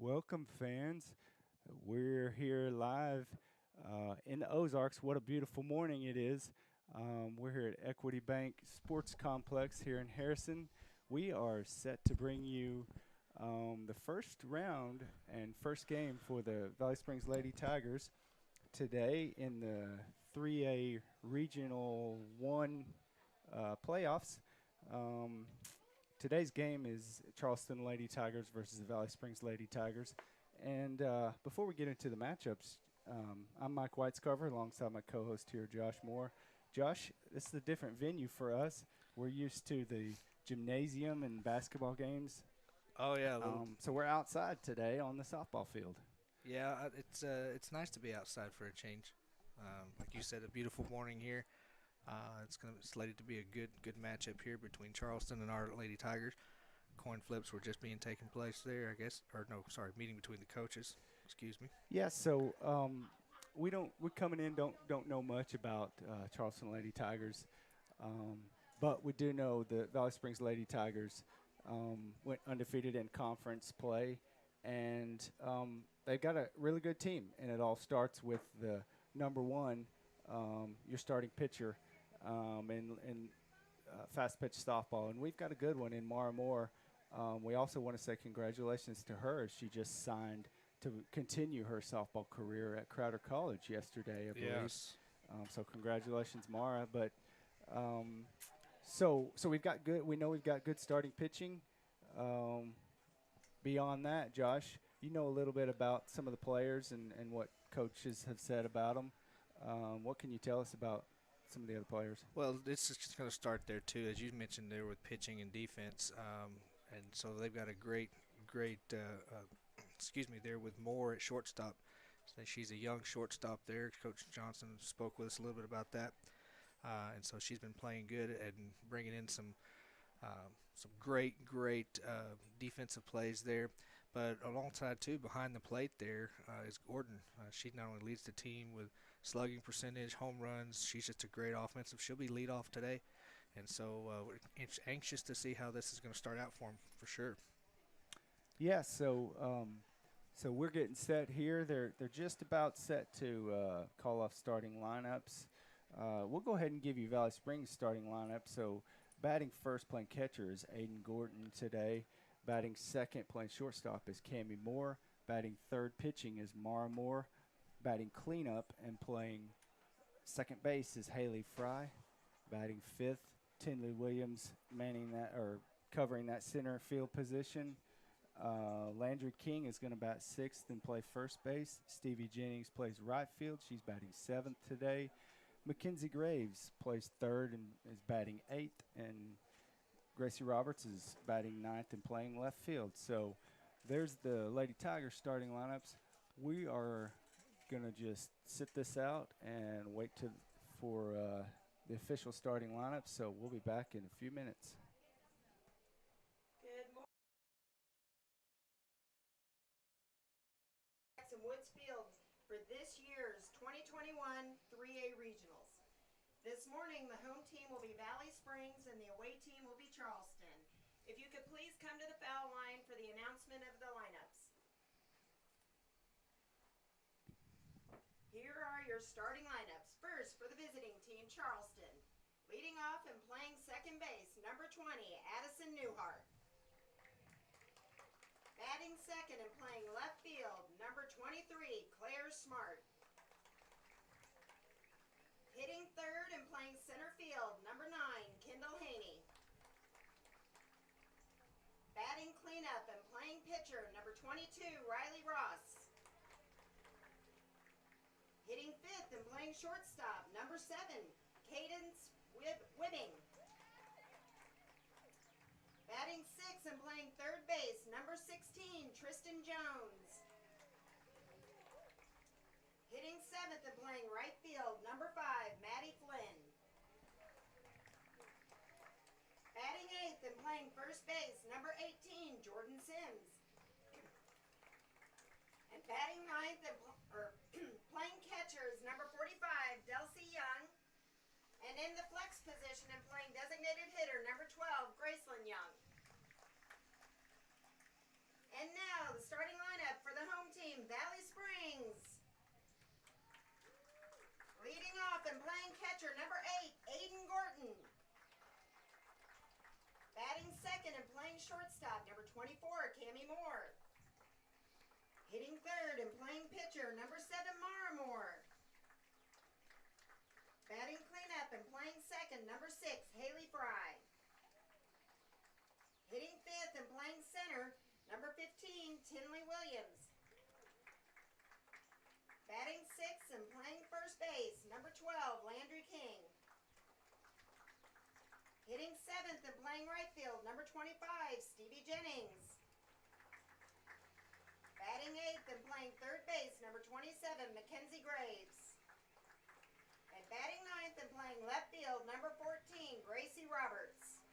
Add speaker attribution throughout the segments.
Speaker 1: Welcome, fans. We're here live in the Ozarks. What a beautiful morning it is. We're here at Equity Bank Sports Complex here in Harrison. We are set to bring you the first round and first game for the Valley Springs Lady Tigers today in the 3A Regional 1 playoffs. Um, Today's game is Charleston Lady Tigers versus the Valley Springs Lady Tigers. And before we get into the matchups, I'm Mike Whitescover alongside my co-host here, Josh Moore. Josh, this is a different venue for us. We're used to the gymnasium and basketball games.
Speaker 2: Oh yeah, a little.
Speaker 1: So we're outside today on the softball field.
Speaker 2: Yeah, it's nice to be outside for a change. Like you said, a beautiful morning here. It's slated to be a good matchup here between Charleston and our Lady Tigers. Coin flips were just being taken place there, I guess, or no, sorry, meeting between the coaches. Excuse me.
Speaker 1: Yeah, so we coming in don't know much about Charleston Lady Tigers, but we do know the Valley Springs Lady Tigers went undefeated in conference play, and they've got a really good team, and it all starts with the number one, your starting pitcher, in fast pitch softball, and we've got a good one in Mara Moore. We also want to say congratulations to her. She just signed to continue her softball career at Crowder College yesterday, I believe.
Speaker 2: Yes.
Speaker 1: So congratulations, Mara. But so we've got good. We know we've got good starting pitching. Beyond that, Josh, you know a little bit about some of the players and what coaches have said about them. What can you tell us about some of the other players?
Speaker 2: Well, this is just going to start there too, as you mentioned there with pitching and defense, and so they've got a great, excuse me, there with Moore at shortstop. So she's a young shortstop there. Coach Johnson spoke with us a little bit about that, and so she's been playing good and bringing in some great defensive plays there. But alongside, too, behind the plate there is Gordon. She not only leads the team with slugging percentage, home runs, she's just a great offensive. She'll be leadoff today. And so we're anxious to see how this is going to start out for them, for sure.
Speaker 1: Yeah, so we're getting set here. They're just about set to call off starting lineups. We'll go ahead and give you Valley Springs starting lineup. So batting first, playing catcher is Aiden Gordon today. Batting second, playing shortstop is Cammy Moore. Batting third, pitching is Mara Moore. Batting cleanup and playing second base is Haley Fry. Batting fifth, Tinley Williams covering that center field position. Landry King is going to bat sixth and play first base. Stevie Jennings plays right field. She's batting seventh today. Mackenzie Graves plays third and is batting eighth, and Gracie Roberts is batting ninth and playing left field. So there's the Lady Tigers starting lineups. We are going to just sit this out and wait for the official starting lineup. So we'll be back in a few minutes.
Speaker 3: Good morning. Jackson Woods Field for this year's 2021 3A Regionals. This morning, the home team will be Valley Springs and the away team will be Charleston. If you could please come to the foul line for the announcement of the lineups. Here are your starting lineups. First, for the visiting team, Charleston. Leading off and playing second base, number 20, Addison Newhart. Batting second and playing left field, number 23, Claire Smart. Hitting third and playing center field, number 9, Kendall Haney. Batting cleanup and playing pitcher, number 22, Riley Ross. Hitting fifth and playing shortstop, number 7, Cadence Wibbing. Batting sixth and playing third base, number 16, Tristan Jones. Hitting seventh and playing right field, number 5, Maddie Flynn. Batting eighth and playing first base, number 18, Jordan Sims. And batting ninth and playing catcher is number 45, Delcy Young. And in the flex position and playing designated hitter, number 12, Gracelyn Young. And now the starting lineup shortstop, number 24, Cammy Moore. Hitting third and playing pitcher, number 7, Mara Moore. Batting cleanup and playing second, number 6, Haley Fry. Hitting fifth and playing center, number 15, Tinley Williams. Batting sixth and playing first base, number 12, Landry King. Hitting seventh and playing right field, number 25, Stevie Jennings. Batting eighth and playing third base, number 27, Mackenzie Graves. And batting ninth and playing left field, number 14, Gracie Roberts.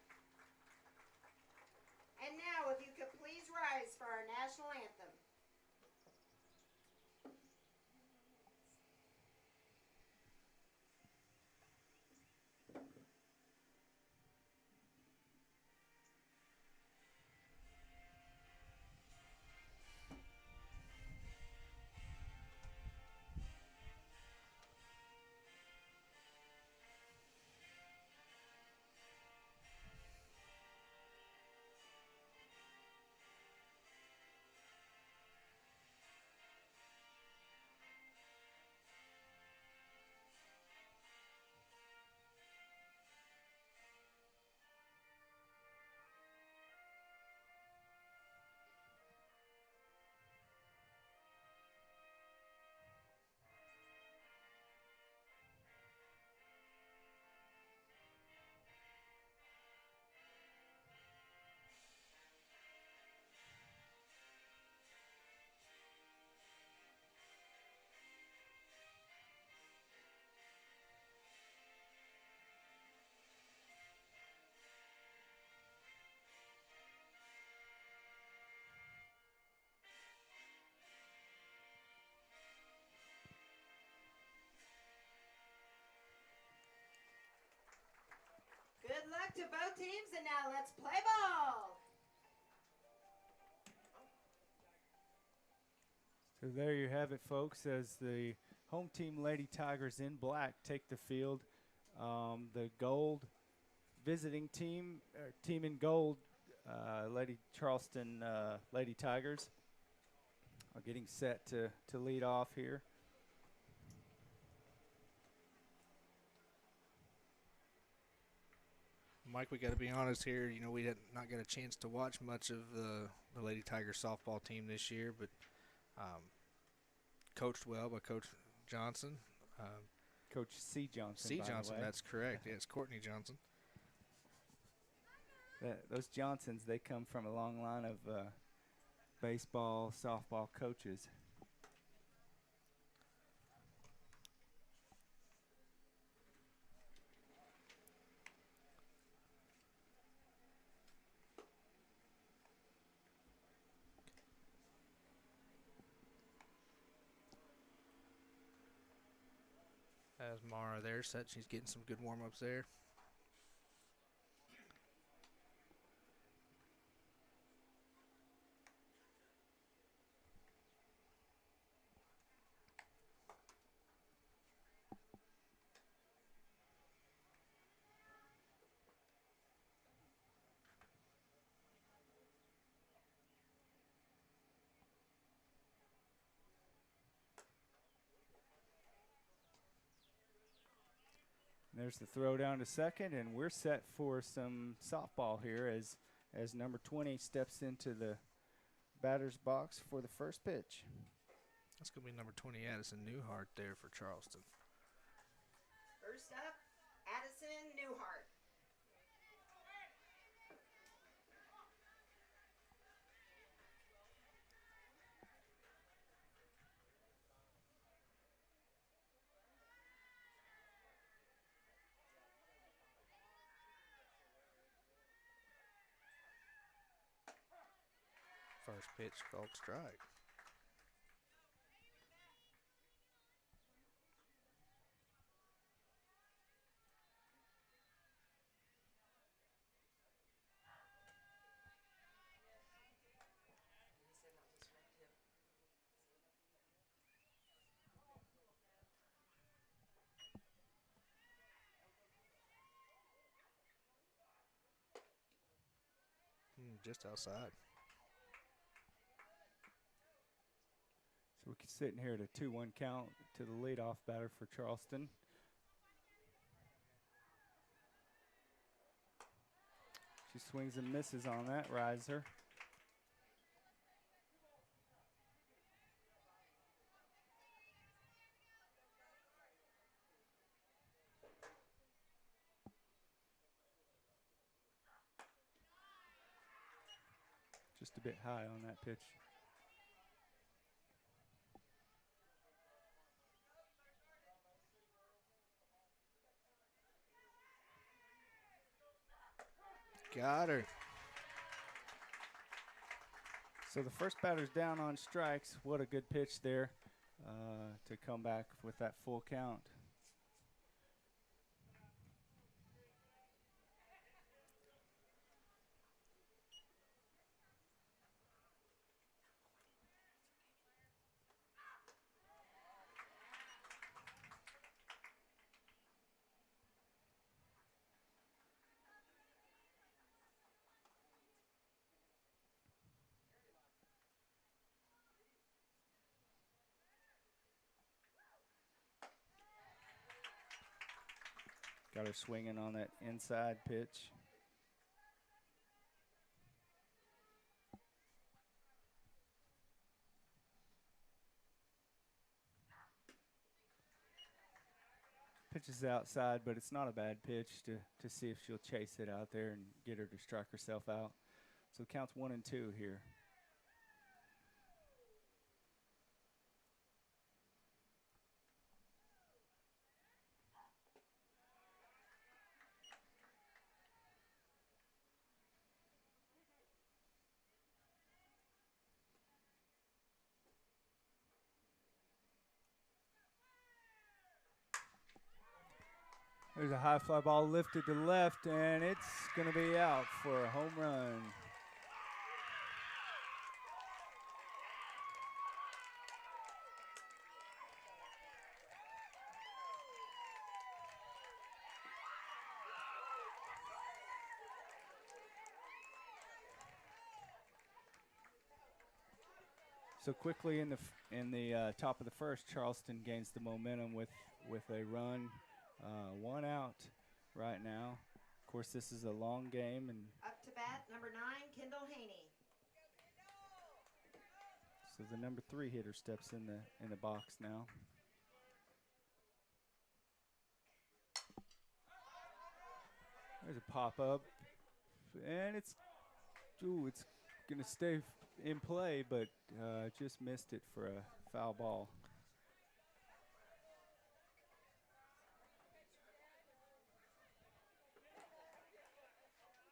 Speaker 3: And now, if you could please rise for our national anthem. Good luck to both teams, and now let's play ball.
Speaker 1: So there you have it, folks, as the home team Lady Tigers in black take the field. The gold visiting team, team in gold, Lady Charleston Lady Tigers are getting set to lead off here.
Speaker 2: Mike, we got to be honest here. You know, we did not get a chance to watch much of the Lady Tiger softball team this year, but coached well by Coach Johnson.
Speaker 1: Coach C. Johnson.
Speaker 2: C.
Speaker 1: by the
Speaker 2: Johnson,
Speaker 1: way.
Speaker 2: that's correct. Yeah, it's Courtney Johnson.
Speaker 1: Those Johnsons, they come from a long line of baseball, softball coaches.
Speaker 2: As Mara there set, she's getting some good warm-ups there.
Speaker 1: There's the throw down to second, and we're set for some softball here as number 20 steps into the batter's box for the first pitch.
Speaker 2: That's going to be number 20, Addison Newhart there for Charleston.
Speaker 3: First up, Addison Newhart.
Speaker 2: First pitch called strike. just outside.
Speaker 1: So we're sitting here at a 2-1 count to the leadoff batter for Charleston. She swings and misses on that riser. Just a bit high on that pitch.
Speaker 2: Got her.
Speaker 1: So the first batter's down on strikes. What a good pitch there to come back with that full count. Got her swinging on that inside pitch. Pitch is outside, but it's not a bad pitch to see if she'll chase it out there and get her to strike herself out. So it counts 1-2 here. There's a high fly ball lifted to left, and it's going to be out for a home run. So quickly in the top of the first, Charleston gains the momentum with a run. 1 out right now. Of course, this is a long game, and
Speaker 3: Up to bat, number 9, Kendall Haney.
Speaker 1: so the number 3 hitter steps in the box now. There's a pop up, and it's going to stay in play, but just missed it for a foul ball.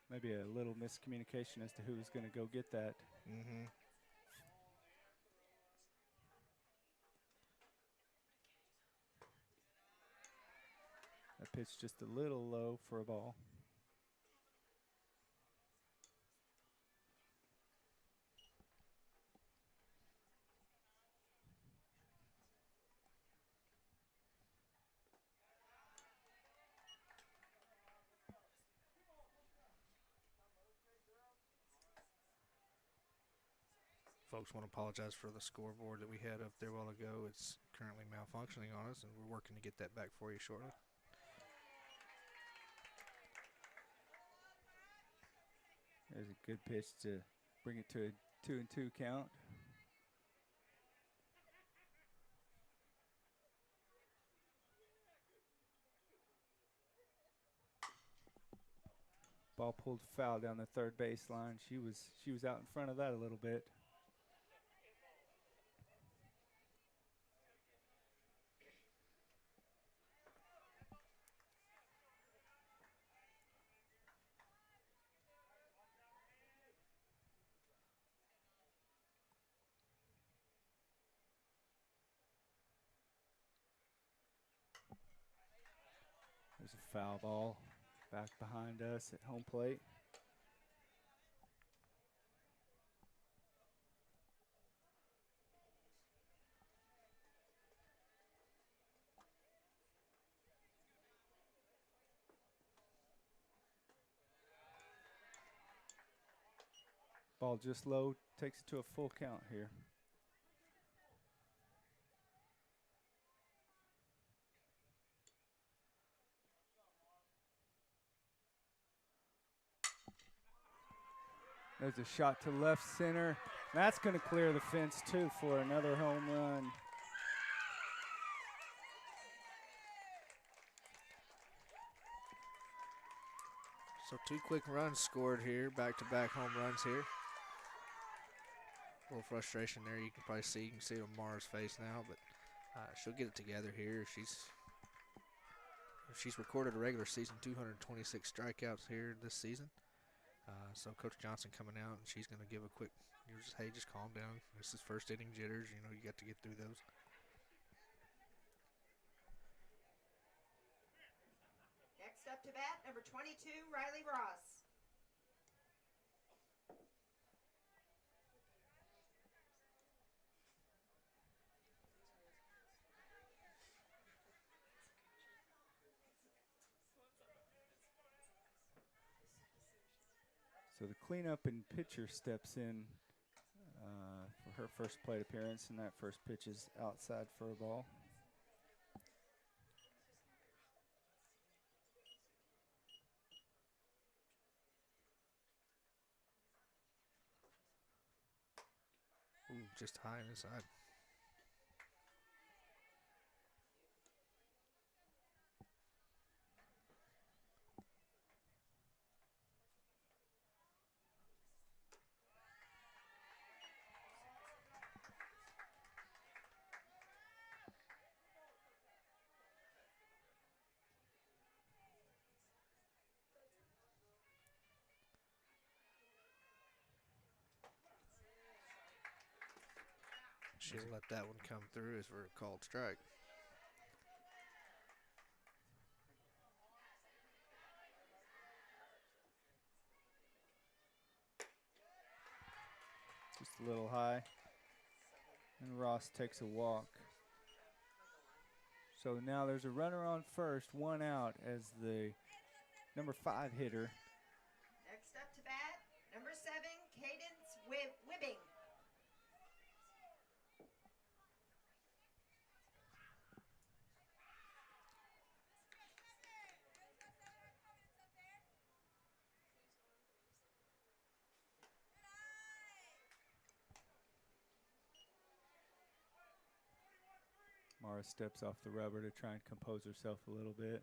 Speaker 1: Maybe a little miscommunication as to who's going to go get that.
Speaker 2: Mm-hmm.
Speaker 1: That pitch just a little low for a ball.
Speaker 2: Folks want to apologize for the scoreboard that we had up there a while ago. It's currently malfunctioning on us, and we're working to get that back for you shortly.
Speaker 1: There's a good pitch to bring it to a 2-2 count. Ball pulled foul down the third baseline. She was out in front of that a little bit. There's a foul ball back behind us at home plate. Ball just low, takes it to a full count here. There's a shot to left center. That's going to clear the fence, too, for another home run.
Speaker 2: So 2 quick runs scored here, back-to-back home runs here. A little frustration there. You can probably see. You can see it on Mara's face now, but she'll get it together here. She's recorded a regular season 226 strikeouts here this season. So Coach Johnson coming out, and she's going to give a quick, just calm down. This is first inning jitters. You know, you got to get through those.
Speaker 3: Next up to bat, number 22, Riley Ross.
Speaker 1: So the cleanup and pitcher steps in for her first plate appearance, and that first pitch is outside for a ball.
Speaker 2: Ooh, just high and inside. She'll let that one come through as for a called strike.
Speaker 1: Just a little high. And Ross takes a walk. So now there's a runner on first, 1 out as the number 5 hitter.
Speaker 3: Next up to bat, number 7, Cadence Wibbing.
Speaker 1: Mara steps off the rubber to try and compose herself a little bit.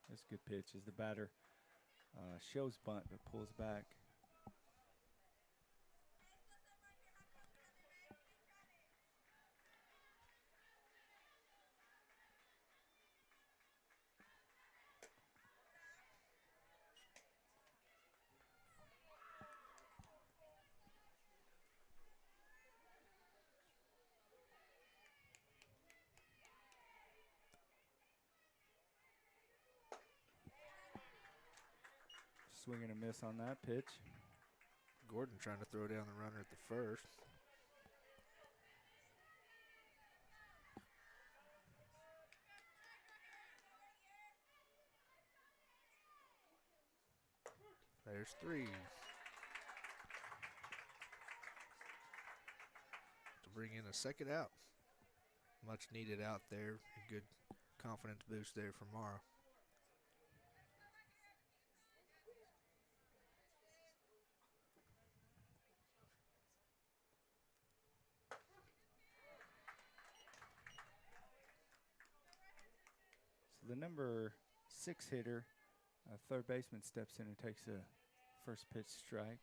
Speaker 1: That's a good pitch as the batter shows bunt but pulls back. Swing and a miss on that pitch.
Speaker 2: Gordon trying to throw down the runner at the first. There's 3. To bring in a second out. Much needed out there. A good confidence boost there for Mara.
Speaker 1: So the number 6 hitter, third baseman, steps in and takes a first pitch strike.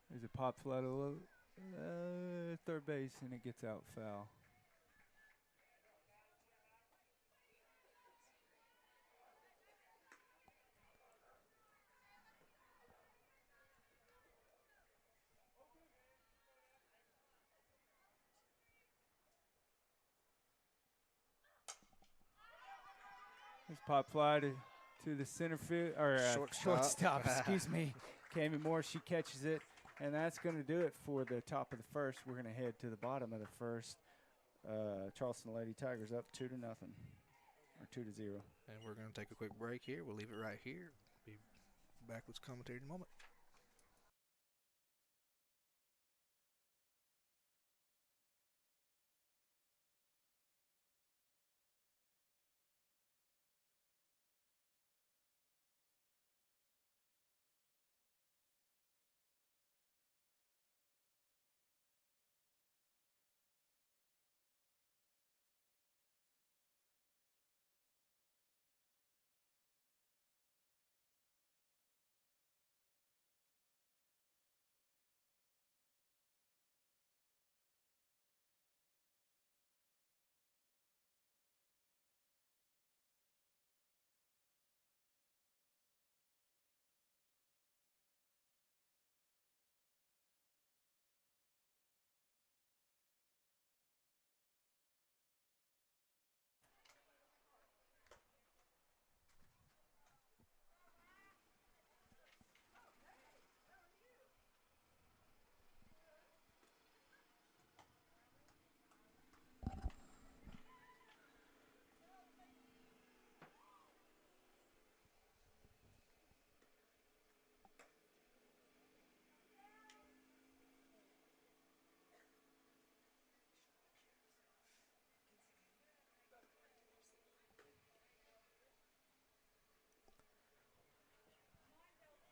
Speaker 1: There's a pop flat a little, third base, and it gets out foul. This pop fly to the center field or shortstop. Excuse me, Cammy Moore. She catches it, and that's going to do it for the top of the first. We're going to head to the bottom of the first. Charleston Lady Tigers up 2-0 or 2-0.
Speaker 2: And we're going to take a quick break here. We'll leave it right here. Be back with commentary in a moment.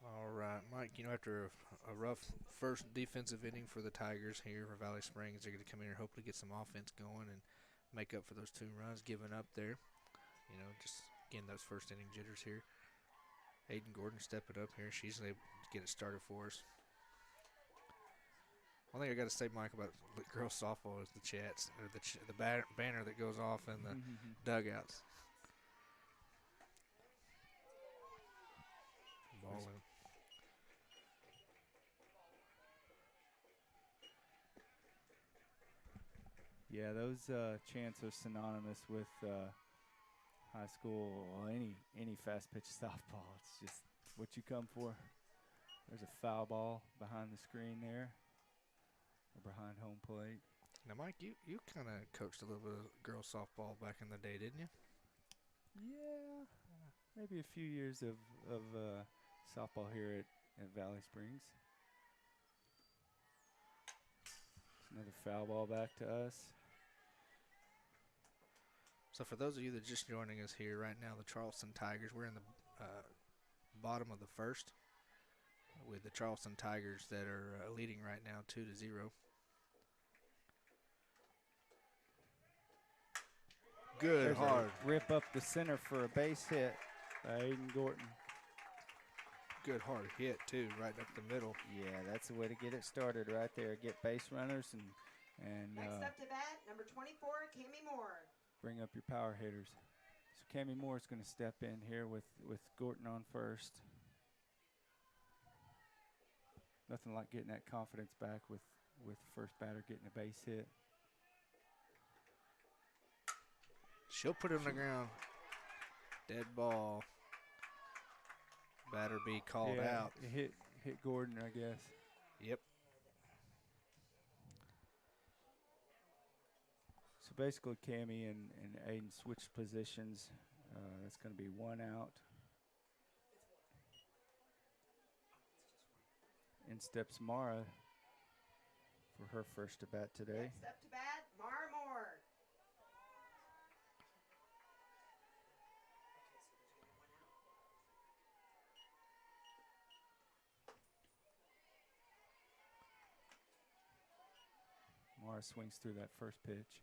Speaker 2: All right, Mike, after a rough first defensive inning for the Tigers here for Valley Springs, they're going to come in here and hopefully get some offense going and make up for those 2 runs given up there. Just, again, those first inning jitters here. Aiden Gordon stepping up here. She's able to get it started for us. One thing I got to say, Mike, about the girls softball is the chats, or the banner that goes off in the dugouts. Ball in.
Speaker 1: Yeah, those chants are synonymous with high school or any fast pitch softball. It's just what you come for. There's a foul ball behind the screen there, or behind home plate.
Speaker 2: Now, Mike, you kind of coached a little bit of girls softball back in the day, didn't you?
Speaker 1: Yeah, maybe a few years of softball here at Valley Springs. Another foul ball back to us.
Speaker 2: So for those of you that are just joining us here right now, the Charleston Tigers, we're in the bottom of the first with the Charleston Tigers that are leading right now 2-0. Good,
Speaker 1: There's
Speaker 2: hard.
Speaker 1: a rip up the center for a base hit by Aiden Gordon.
Speaker 2: Good hard hit too, right up the middle.
Speaker 1: Yeah, that's the way to get it started right there. Get base runners and
Speaker 3: next up to bat, number 24, Cammy Moore.
Speaker 1: Bring up your power hitters. So Cammy Moore is going to step in here with Gordon on first. Nothing like getting that confidence back with first batter getting a base hit.
Speaker 2: She'll put it on the ground. Dead ball. Batter be called out.
Speaker 1: Hit Gordon, I guess.
Speaker 2: Yep.
Speaker 1: So basically, Cammy and Aiden switched positions. That's going to be 1 out. In steps Mara for her first at bat today.
Speaker 3: Next up to bat, Mara Moore.
Speaker 1: Mara swings through that first pitch.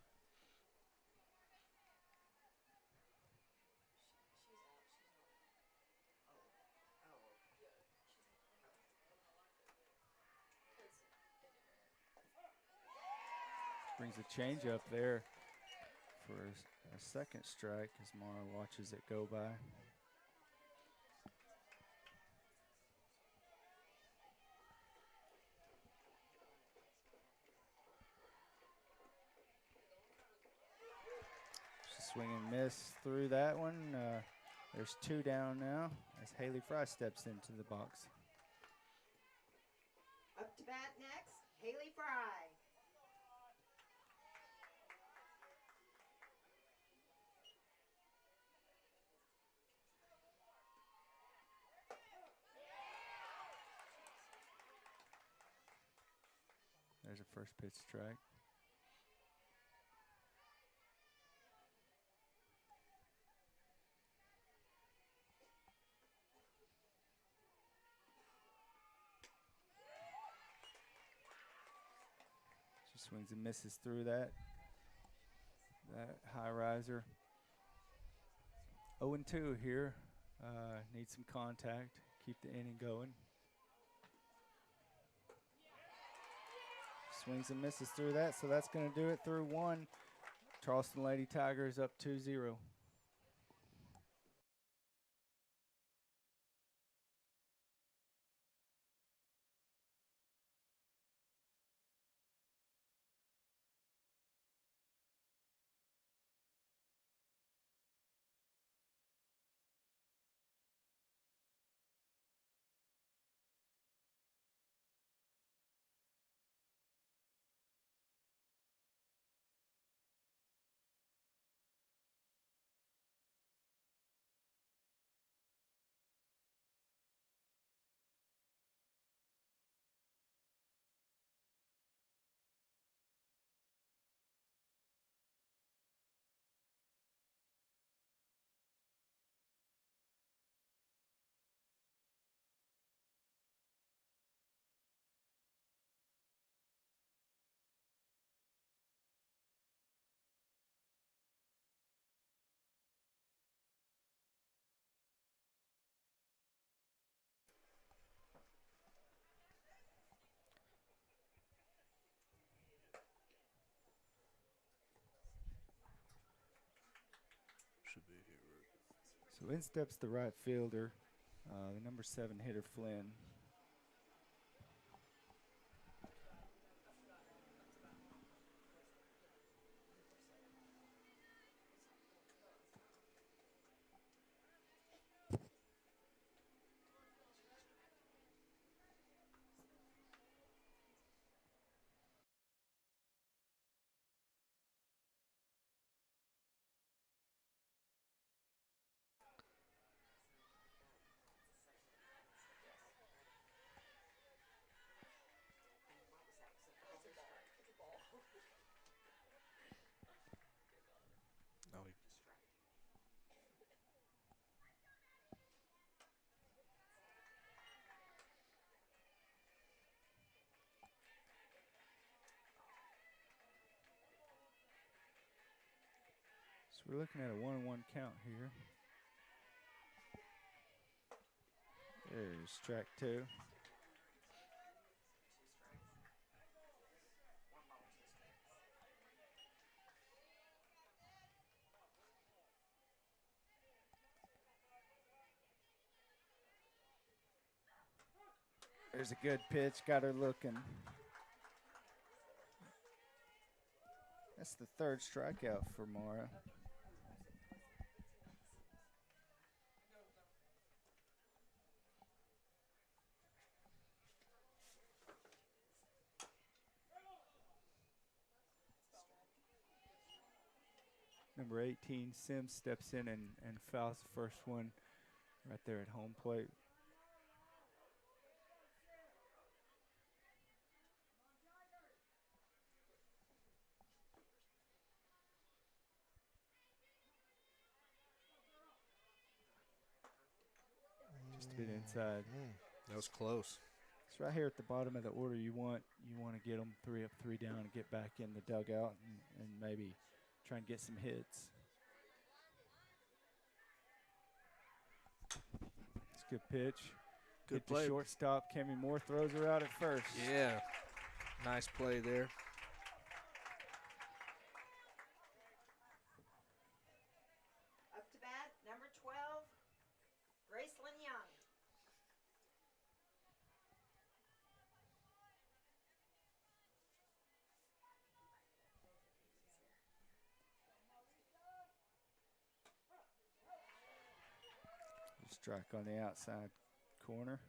Speaker 1: Brings a change up there for a second strike as Mara watches it go by. Swing and miss through that one. There's 2 down now as Haley Fry steps into the box.
Speaker 3: Up to bat next, Haley Fry.
Speaker 1: There's a first pitch strike. She swings and misses through that high riser. 0-2 here. Need some contact. Keep the inning going. Swings and misses through that, so that's going to do it through 1. Charleston Lady Tigers up 2-0.
Speaker 2: Should be here.
Speaker 1: So in steps the right fielder, the number 7 hitter Flynn.
Speaker 2: No,
Speaker 1: So we're looking at a 1-1 count here. There's strike 2. There's a good pitch, got her looking. That's the 3rd strikeout for Mara. Number 18, Sims, steps in and fouls the first one right there at home plate. Just a bit inside.
Speaker 2: that was close.
Speaker 1: It's right here at the bottom of the order. You want to get them 3 up, 3 down, and get back in the dugout and maybe try and get some hits. It's a good pitch.
Speaker 2: Good
Speaker 1: Hit
Speaker 2: play.
Speaker 1: the shortstop. Cammy Moore throws her out at first.
Speaker 2: Yeah, nice play there.
Speaker 3: Up to bat, number 12, Gracelyn Young.
Speaker 1: Strike on the outside corner.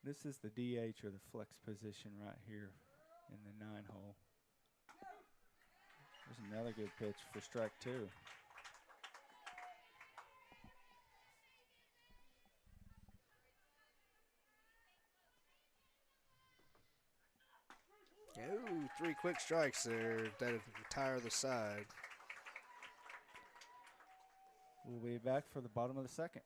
Speaker 1: This is the DH or the flex position right here in the 9-hole. There's another good pitch for strike 2.
Speaker 2: Oh, 3 quick strikes there that retire the side.
Speaker 1: We'll be back for the bottom of the second.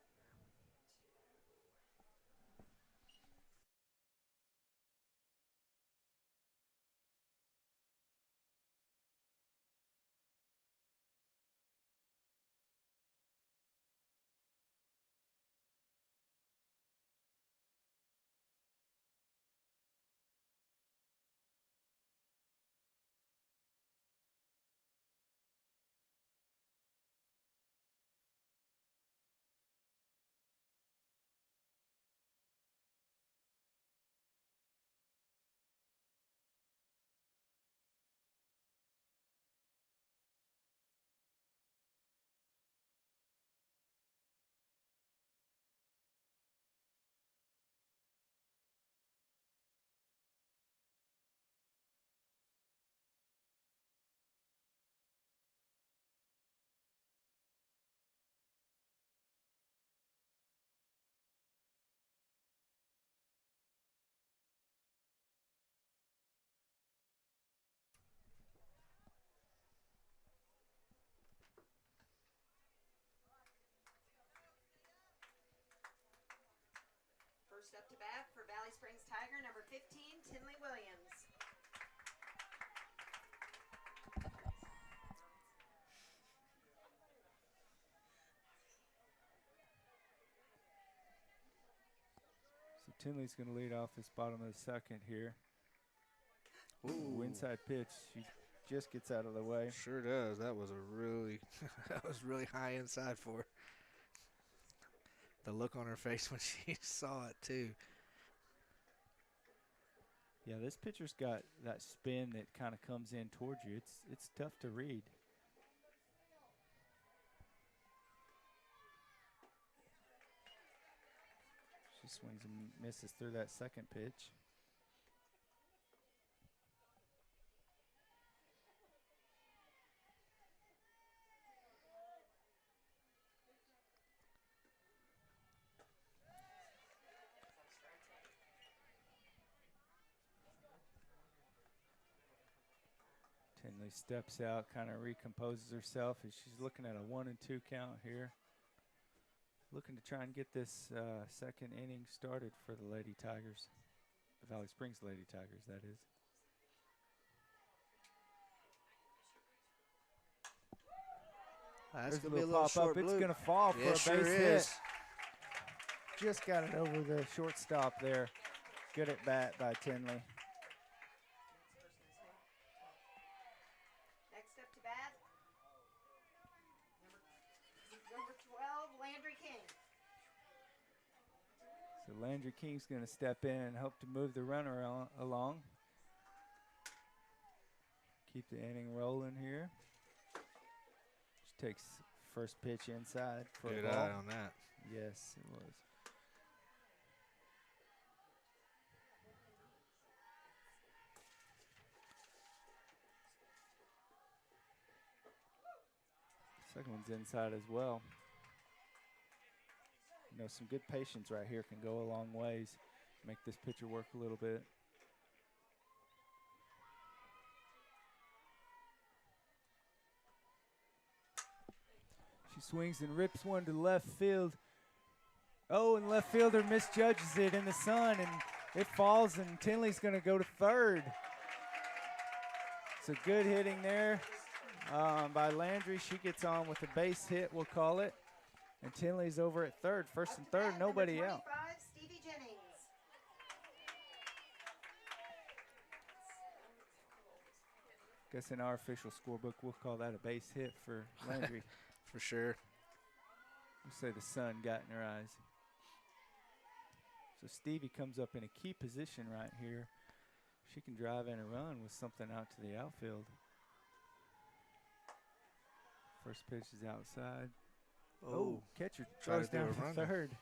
Speaker 3: First up to bat for Valley Springs Tiger, number 15, Tinley Williams.
Speaker 1: So Tinley's going to lead off this bottom of the second here.
Speaker 2: Ooh.
Speaker 1: Inside pitch. She just gets out of the way.
Speaker 2: Sure does. That was a really that was really high inside for her. The look on her face when she saw it too.
Speaker 1: Yeah, this pitcher's got that spin that kind of comes in towards you. It's tough to read. She swings and misses through that second pitch. Tinley steps out, kind of recomposes herself as she's looking at a 1-2 count here. Looking to try and get this second inning started for the Lady Tigers. The Valley Springs Lady Tigers, that is.
Speaker 2: That's
Speaker 1: There's
Speaker 2: going to be a little
Speaker 1: pop
Speaker 2: short
Speaker 1: up. It's
Speaker 2: bloop.
Speaker 1: going to fall for
Speaker 2: Yeah,
Speaker 1: a
Speaker 2: sure
Speaker 1: base
Speaker 2: is.
Speaker 1: hit. Just got it over the shortstop there. Good at bat by Tinley.
Speaker 3: Next up to bat, number 12, Landry King.
Speaker 1: So Landry King's going to step in and hope to move the runner along. Keep the inning rolling here. She takes first pitch inside for
Speaker 2: Good
Speaker 1: a ball.
Speaker 2: eye on that.
Speaker 1: Yes, it was. Second one's inside as well. You know, some good patience right here can go a long ways. Make this pitcher work a little bit. She swings and rips one to left field. Oh, and left fielder misjudges it in the sun, and it falls, and Tinley's going to go to third. So good hitting there by Landry. She gets on with a base hit, we'll call it. And Tinley's over at third. First and third, nobody out.
Speaker 3: Stevie Jennings.
Speaker 1: Guess in our official scorebook, we'll call that a base hit for Landry.
Speaker 2: For sure.
Speaker 1: We'll say the sun got in her eyes. So Stevie comes up in a key position right here. She can drive in a run with something out to the outfield. First pitch is outside.
Speaker 2: Oh,
Speaker 1: catcher
Speaker 2: Try
Speaker 1: throws
Speaker 2: to do
Speaker 1: down
Speaker 2: a
Speaker 1: to
Speaker 2: runner.
Speaker 1: third.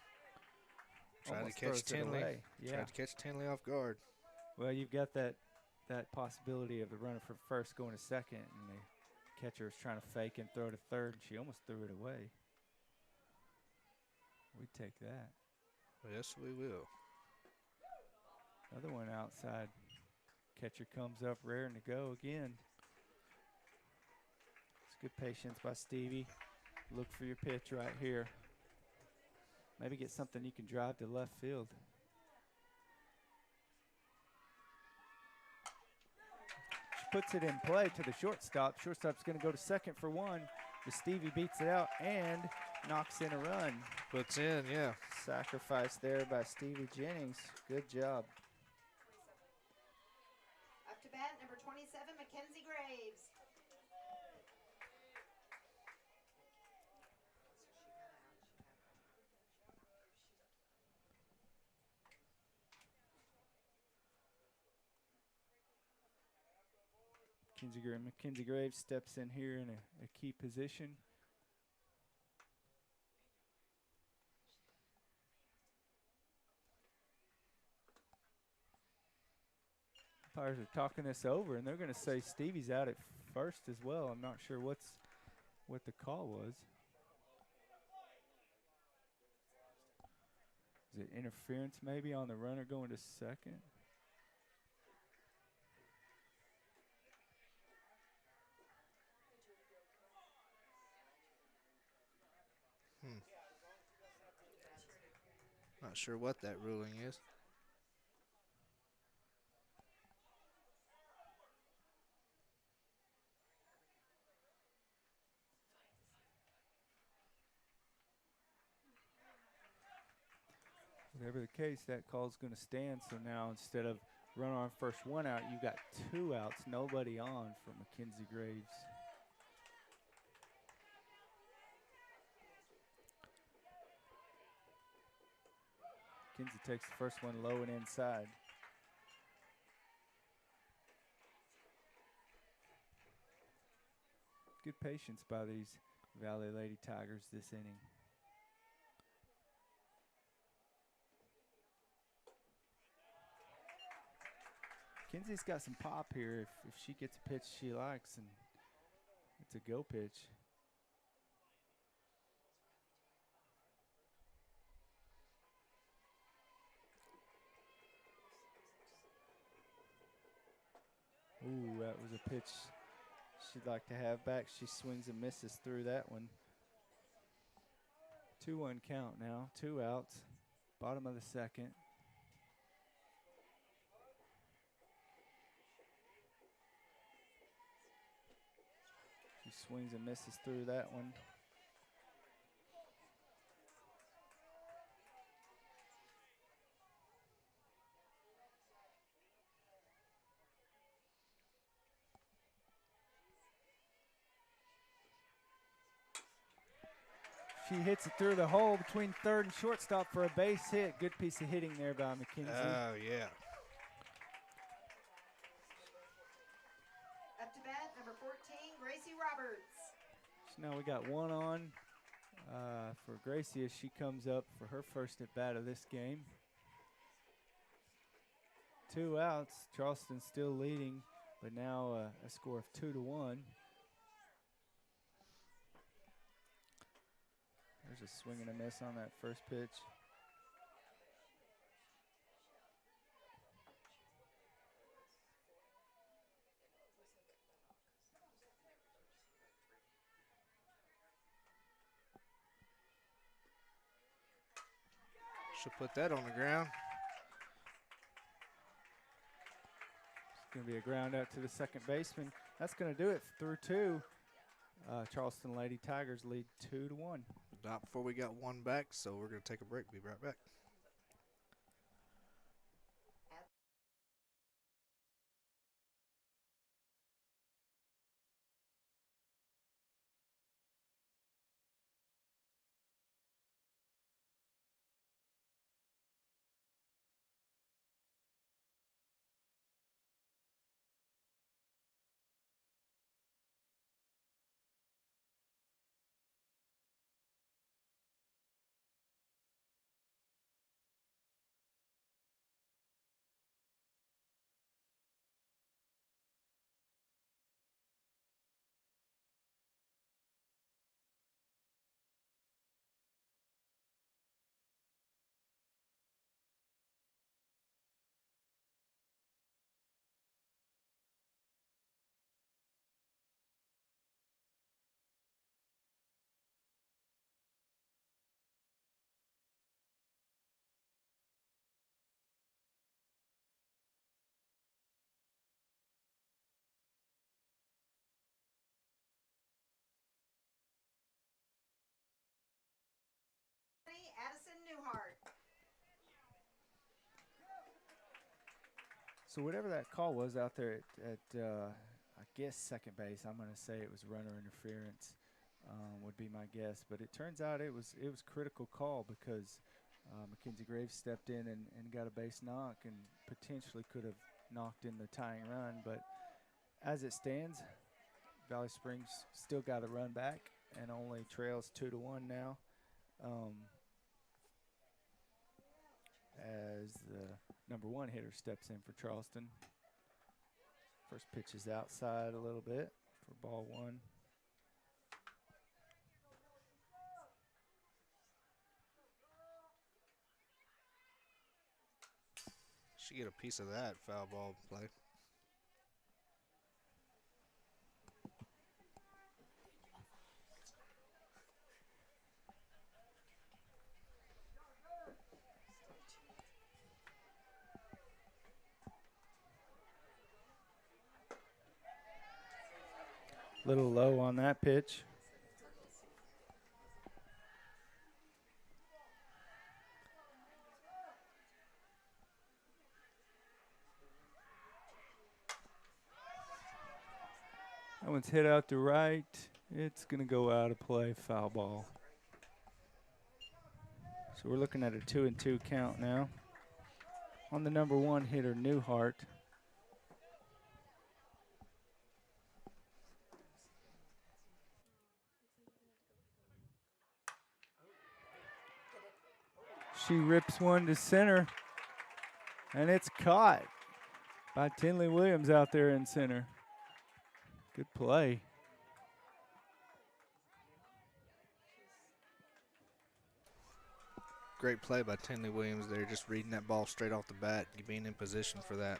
Speaker 2: Trying to
Speaker 1: Almost
Speaker 2: catch
Speaker 1: throws it
Speaker 2: Tinley.
Speaker 1: away. Yeah.
Speaker 2: Tried to catch Tinley off guard.
Speaker 1: Well, you've got that possibility of the runner for first going to second, and the catcher is trying to fake and throw to third, and she almost threw it away. We'd take that.
Speaker 2: Yes, we will.
Speaker 1: Another one outside. Catcher comes up, raring to go again. It's good patience by Stevie. Look for your pitch right here. Maybe get something you can drive to left field. She puts it in play to the shortstop. Shortstop's going to go to second for one. But Stevie beats it out and knocks in a run.
Speaker 2: Puts in, yeah.
Speaker 1: Sacrifice there by Stevie Jennings. Good job.
Speaker 3: Up to bat, number 27, Mackenzie Graves.
Speaker 1: Mackenzie Graves steps in here in a key position. Umpires are talking this over, and they're going to say Stevie's out at first as well. I'm not sure what the call was. Is it interference maybe on the runner going to second?
Speaker 2: Not sure what that ruling is.
Speaker 1: Whatever the case, that call's going to stand. So now instead of run on first, one out, you got 2 outs, nobody on for Mackenzie Graves. Mackenzie takes the first one low and inside. Good patience by these Valley Lady Tigers this inning. Mackenzie's got some pop here if she gets a pitch she likes, and it's a go pitch. Ooh, that was a pitch she'd like to have back. She swings and misses through that one. 2-1 count now, 2 outs, bottom of the second. She swings and misses through that one. She hits it through the hole between third and shortstop for a base hit. Good piece of hitting there by Mackenzie.
Speaker 2: Oh, yeah.
Speaker 3: Up to bat, number 14, Gracie Roberts.
Speaker 1: So now we got 1 on for Gracie as she comes up for her first at bat of this game. 2 outs. Charleston still leading, but now a score of 2-1. There's a swing and a miss on that first pitch.
Speaker 2: She'll put that on the ground.
Speaker 1: It's going to be a ground out to the second baseman. That's going to do it through 2. Charleston Lady Tigers lead 2-1.
Speaker 2: Not before we got 1 back, so we're going to take a break. Be right back.
Speaker 3: Newhart.
Speaker 1: So whatever that call was out there at I guess second base, I'm going to say it was runner interference, would be my guess. But it turns out it was critical call because Mackenzie Graves stepped in and got a base knock and potentially could have knocked in the tying run. But as it stands, Valley Springs still got a run back and only trails 2-1 now. As the number 1 hitter steps in for Charleston. First pitch is outside a little bit for ball 1.
Speaker 2: Should get a piece of that foul ball play.
Speaker 1: Little low on that pitch. That one's hit out to right. It's going to go out of play, foul ball. So we're looking at a 2-2 count now on the number 1 hitter, Newhart. She rips one to center, and it's caught by Tinley Williams out there in center. Good play.
Speaker 2: Great play by Tinley Williams there, just reading that ball straight off the bat, being in position for that.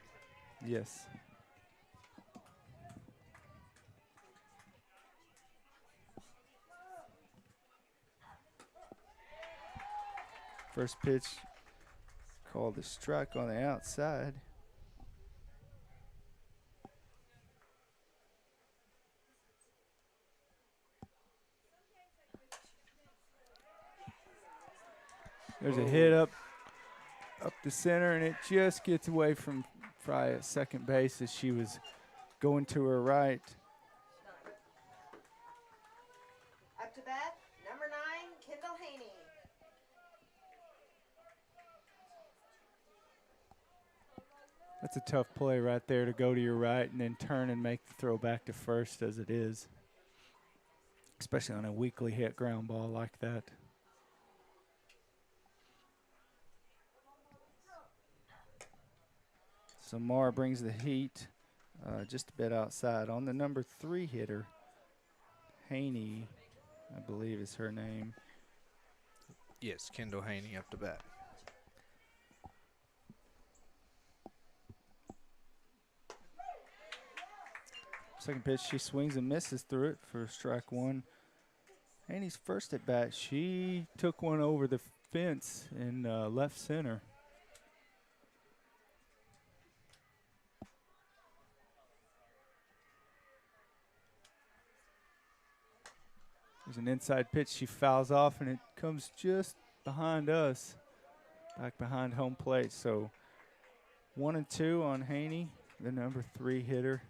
Speaker 1: Yes. First pitch called a strike on the outside. There's a hit up the center, and it just gets away from Fry at second base as she was going to her right.
Speaker 3: Up to bat, number 9, Kendall Haney.
Speaker 1: That's a tough play right there to go to your right and then turn and make the throw back to first as it is, especially on a weakly hit ground ball like that. So Moore brings the heat just a bit outside on the number 3 hitter, Haney, I believe is her name.
Speaker 2: Yes, Kendall Haney up to bat.
Speaker 1: Second pitch, she swings and misses through it for strike 1. Haney's first at bat, she took one over the fence in left center. There's an inside pitch. She fouls off, and it comes just behind us, back behind home plate. So 1-2 on Haney, the number 3 hitter.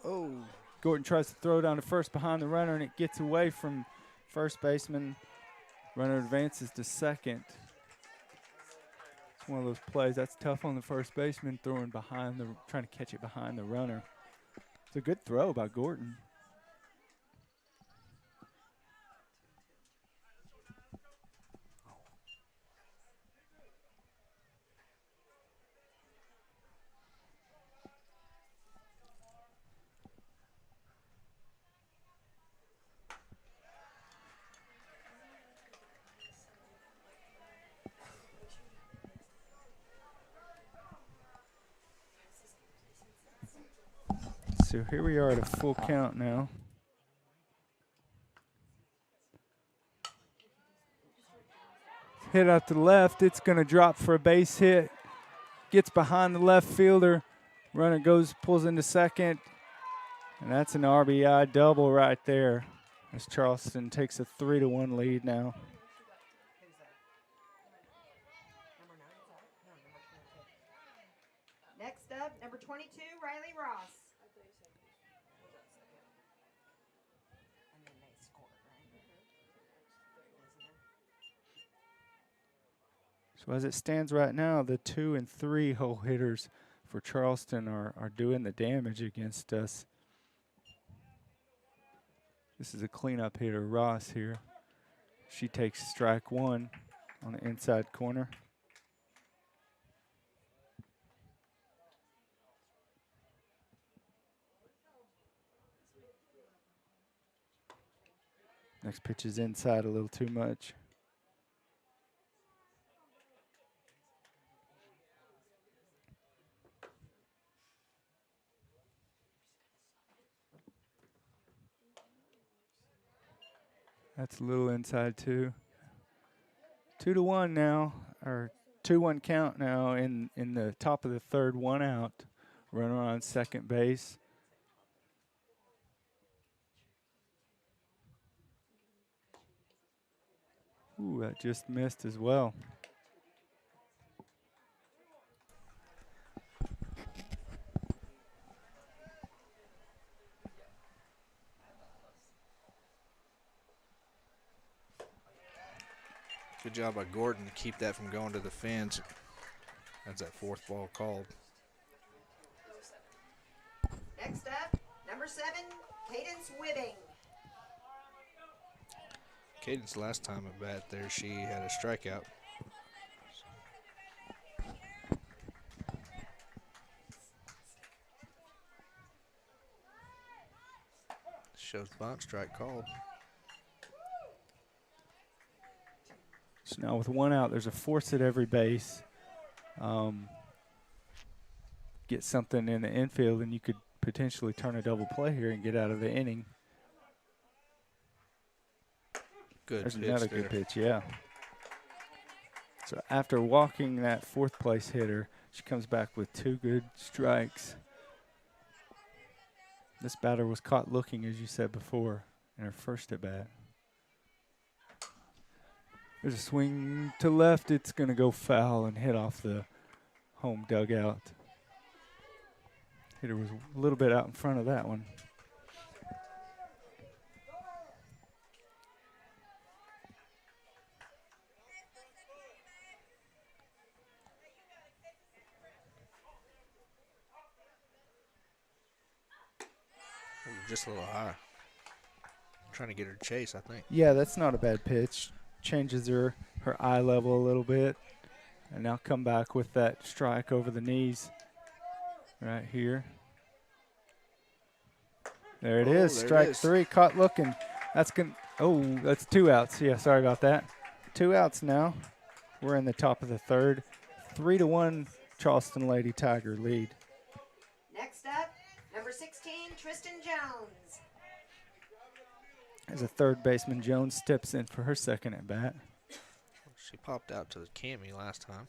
Speaker 1: Oh, Gordon tries to throw down to first behind the runner, and it gets away from first baseman. Runner advances to second. It's one of those plays that's tough on the first baseman, throwing behind trying to catch it behind the runner. It's a good throw by Gordon. So here we are at a full count now. Hit out to the left. It's going to drop for a base hit. gets behind the left fielder. Runner pulls into second. And that's an RBI double right there as Charleston takes a 3-1 lead now.
Speaker 3: Next up, number 22, Riley Ross. And then they scored, right?
Speaker 1: So as it stands right now, the 2 and 3 hole hitters for Charleston are doing the damage against us. This is a cleanup hitter, Ross here. She takes strike 1 on the inside corner. Next pitch is inside a little too much. That's a little inside too. 2-1 now, or 2-1 count now in the top of the third, 1 out. Runner on second base. Ooh, that just missed as well.
Speaker 2: Good job by Gordon to keep that from going to the fence. That's that 4th ball called.
Speaker 3: Next up, number 7, Cadence Whibbing.
Speaker 2: Cadence last time at bat there, she had a strikeout. Shows bunt, strike called.
Speaker 1: So now with 1 out, there's a force at every base. Get something in the infield, and you could potentially turn a double play here and get out of the inning.
Speaker 2: Good
Speaker 1: There's
Speaker 2: pitch
Speaker 1: another
Speaker 2: there.
Speaker 1: good pitch, yeah. So after walking that 4th place hitter, she comes back with 2 good strikes. This batter was caught looking, as you said before, in her first at bat. There's a swing to left. It's going to go foul and hit off the home dugout. Hitter was a little bit out in front of that one.
Speaker 2: Just a little high. Trying to get her to chase, I think.
Speaker 1: Yeah, that's not a bad pitch. Changes her eye level a little bit. And now come back with that strike over the knees right here. There it is. Strike 3, caught looking. That's that's 2 outs. Yeah, sorry about that. 2 outs now. We're in the top of the third. 3-1 Charleston Lady Tiger lead.
Speaker 3: Next up, number 16, Tristan Jones.
Speaker 1: As a third baseman, Jones steps in for her second at bat.
Speaker 2: She popped out to the Cammy last time.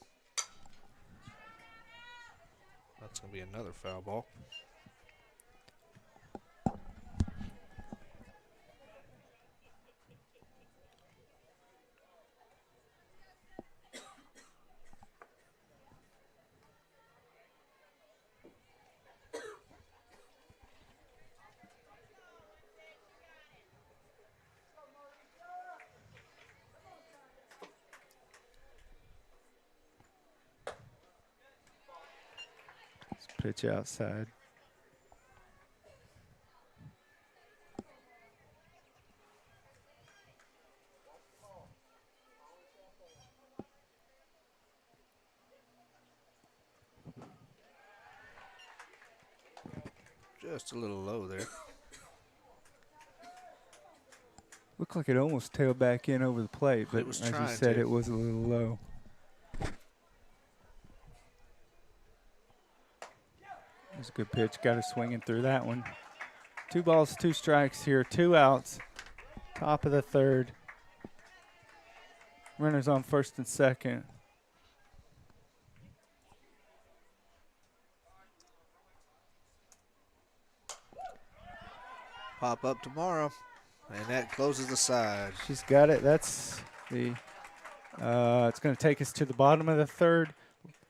Speaker 2: That's going to be another foul ball.
Speaker 1: Pitch outside.
Speaker 2: Just a little low there.
Speaker 1: Looked like it almost tailed back in over the plate, but
Speaker 2: It was
Speaker 1: as you
Speaker 2: trying
Speaker 1: said,
Speaker 2: to.
Speaker 1: it was a little low. It was a good pitch. Got her swinging through that one. 2 balls, 2 strikes here. 2 outs. Top of the third. Runners on first and second.
Speaker 2: pop up tomorrow. And that closes the side.
Speaker 1: She's got it. That's the. It's going to take us to the bottom of the third.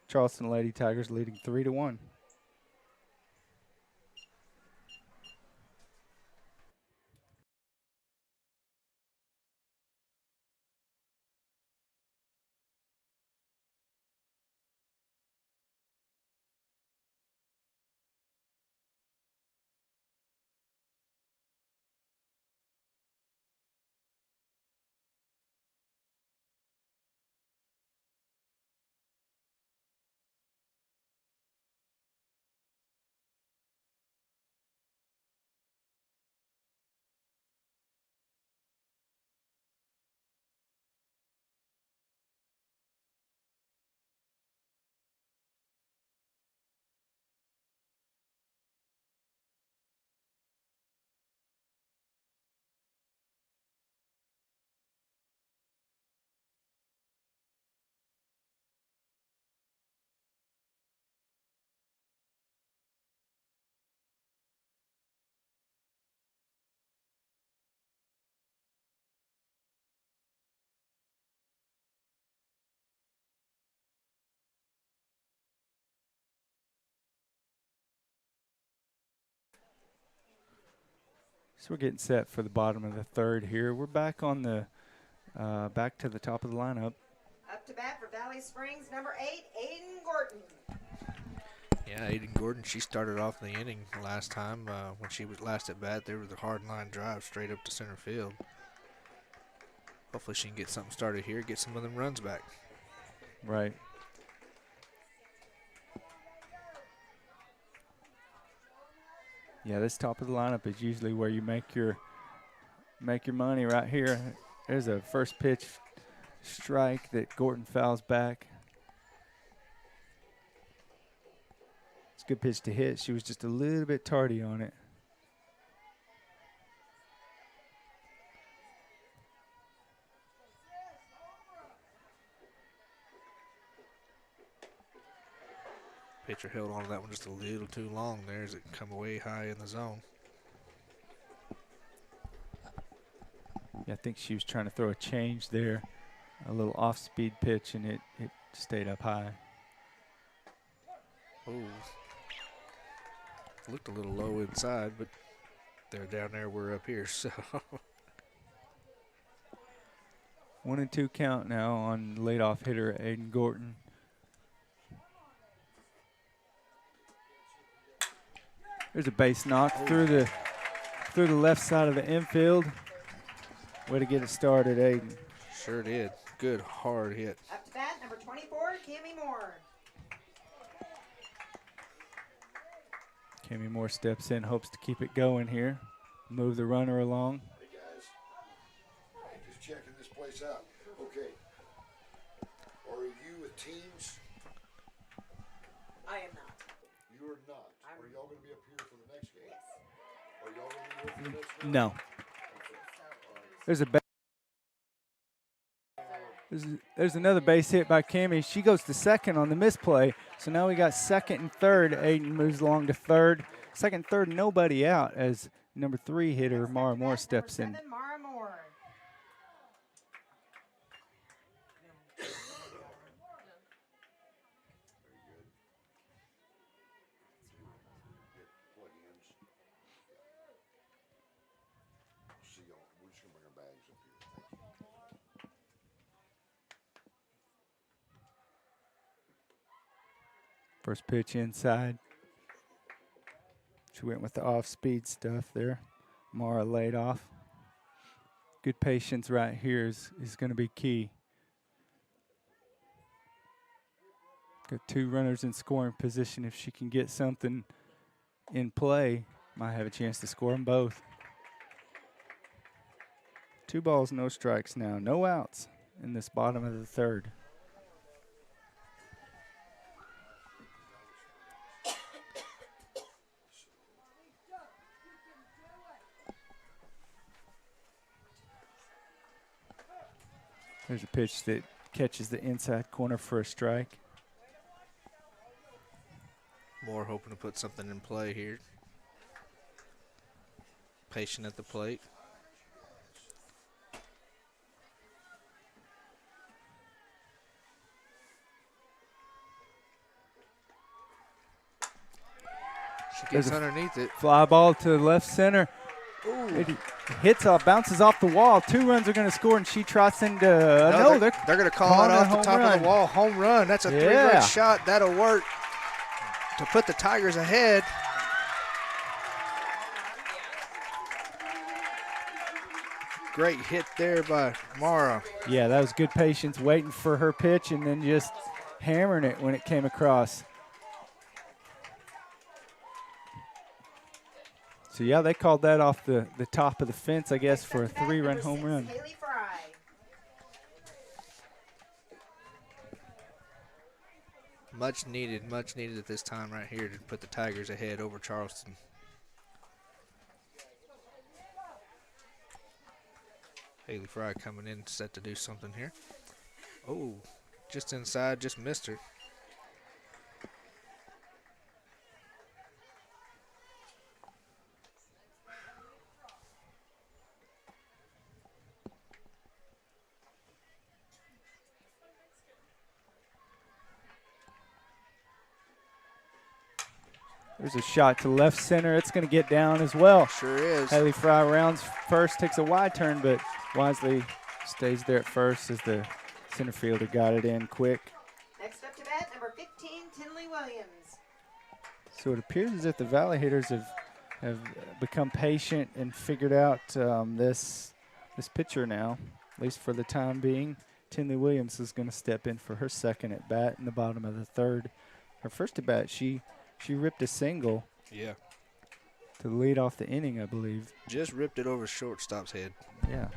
Speaker 1: Charleston Lady Tigers leading 3-1. So we're getting set for the bottom of the third here. We're back on the back to the top of the lineup.
Speaker 3: Up to bat for Valley Springs, number 8, Aiden Gordon.
Speaker 2: Yeah, Aiden Gordon, she started off the inning last time when she was last at bat. There was a hard line drive straight up to center field. Hopefully she can get something started here, get some of them runs back.
Speaker 1: Right. Yeah, this top of the lineup is usually where you make your money right here. There's a first pitch strike that Gordon fouls back. It's a good pitch to hit. She was just a little bit tardy on it.
Speaker 2: Pitcher held on to that one just a little too long there as it come way high in the zone.
Speaker 1: Yeah, I think she was trying to throw a change there, a little off-speed pitch, and it stayed up high.
Speaker 2: Oh, looked a little low inside, but they're down there, we're up here, so.
Speaker 1: 1-2 count now on leadoff hitter Aiden Gordon. There's a base knock through the left side of the infield. Way to get it started, Aiden.
Speaker 2: Sure did. Good hard hit.
Speaker 3: Up to bat, number 24, Cammy Moore.
Speaker 1: Cammy Moore steps in, hopes to keep it going here. Move the runner along.
Speaker 4: Hey guys, just checking this place out. Okay, are you with teams?
Speaker 3: I am not.
Speaker 4: You are not. Are y'all going to be up here for the next game? Are y'all going to be here for the next game?
Speaker 1: No. There's another base hit by Cammy. She goes to second on the misplay. So now we got second and third. Aiden moves along to third. Second, third, nobody out as number 3 hitter Mara Moore steps in.
Speaker 3: Number 7, Mara Moore.
Speaker 4: See y'all. We're just going to bring our bags up here.
Speaker 1: First pitch inside. She went with the off-speed stuff there. Mara laid off. Good patience right here is going to be key. Got 2 runners in scoring position. If she can get something in play, might have a chance to score them both. 2 balls, no strikes now. No outs in this bottom of the third. There's a pitch that catches the inside corner for a strike.
Speaker 2: Moore hoping to put something in play here. Patient at the plate. She gets underneath it.
Speaker 1: Fly ball to left center. It hits off, bounces off the wall. 2 runs are going to score, and she trots into.
Speaker 2: They're going to call it off the top of the wall. Home run. That's a 3-run shot. That'll work to put the Tigers ahead. Great hit there by Mara.
Speaker 1: Yeah, that was good patience, waiting for her pitch and then just hammering it when it came across. So, yeah, they called that off the top of the fence, I guess, for a 3-run home run.
Speaker 2: Much needed at this time right here to put the Tigers ahead over Charleston. Haley Fry coming in, set to do something here. Oh, just inside, just missed her.
Speaker 1: There's a shot to left center. It's going to get down as well.
Speaker 2: Sure is.
Speaker 1: Haley Fry rounds first, takes a wide turn, but wisely stays there at first as the center fielder got it in quick.
Speaker 3: Next up to bat, number 15, Tinley Williams.
Speaker 1: So it appears as if the Valley hitters have become patient and figured out this pitcher now, at least for the time being. Tinley Williams is going to step in for her second at bat in the bottom of the third. Her first at bat, she ripped a single.
Speaker 2: Yeah.
Speaker 1: To lead off the inning, I believe.
Speaker 2: Just ripped it over shortstop's head.
Speaker 1: Yeah.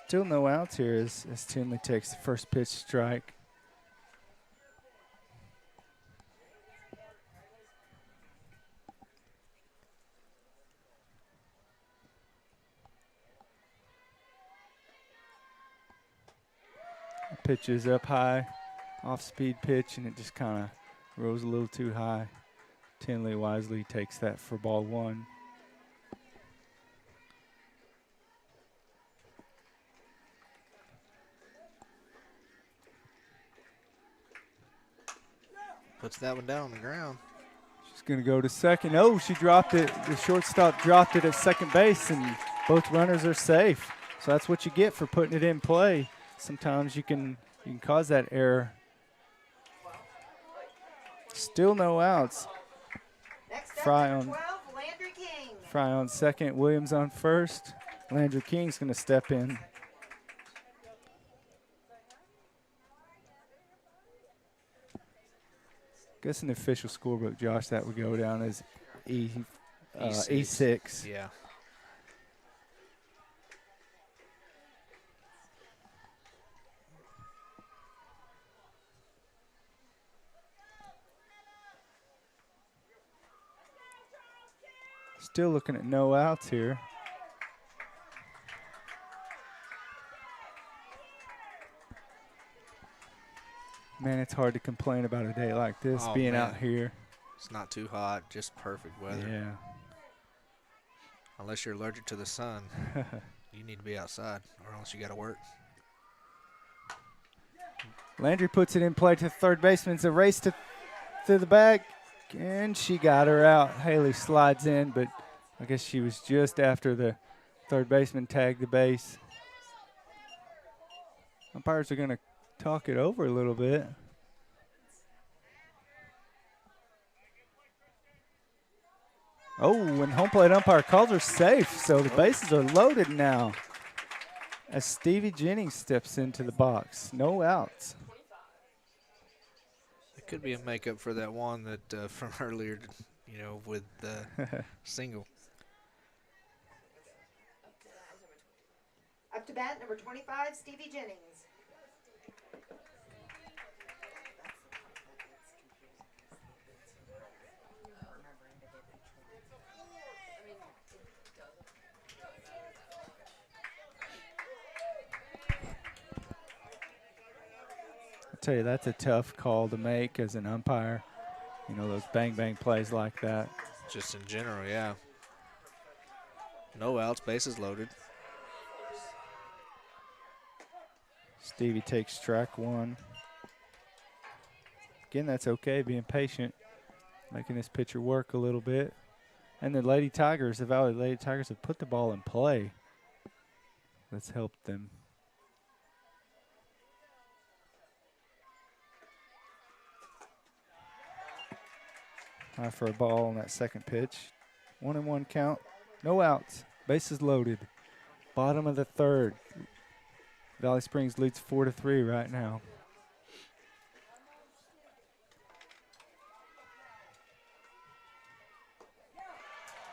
Speaker 1: Still no outs here as Tinley takes the first pitch strike. Pitch is up high, off-speed pitch, and it just kind of rose a little too high. Tinley wisely takes that for ball 1.
Speaker 2: Puts that one down on the ground.
Speaker 1: She's going to go to second. Oh, she dropped it. The shortstop dropped it at second base, and both runners are safe. So that's what you get for putting it in play. Sometimes you can cause that error. Still no outs. Fry on
Speaker 3: 12, Landry King.
Speaker 1: Fry on second, Williams on first. Landry King's going to step in. Guess in the official scorebook, Josh, that would go down as E6.
Speaker 2: Yeah.
Speaker 1: Still looking at no outs here. Man, it's hard to complain about a day like this, being out here.
Speaker 2: It's not too hot, just perfect weather.
Speaker 1: Yeah.
Speaker 2: Unless you're allergic to the sun, you need to be outside, or else you got to work.
Speaker 1: Landry puts it in play to third baseman. It's a race to the bag, and she got her out. Haley slides in, but I guess she was just after the third baseman tagged the base. Umpires are going to talk it over a little bit. Oh, and home plate umpire calls her safe, so the bases are loaded now as Stevie Jennings steps into the box. No outs.
Speaker 2: It could be a makeup for that one that from earlier, with the single.
Speaker 3: Up to bat, number 25, Stevie Jennings.
Speaker 1: tell you, that's a tough call to make as an umpire. You know, those bang-bang plays like that.
Speaker 2: Just in general, yeah. No outs, bases loaded.
Speaker 1: Stevie takes strike one. Again, that's okay, being patient, making this pitcher work a little bit. And the Lady Tigers, the Valley Lady Tigers, have put the ball in play. Let's help them. High for a ball on that second pitch. 1-1 count. No outs. Bases loaded. Bottom of the third. Valley Springs leads 4-3 right now.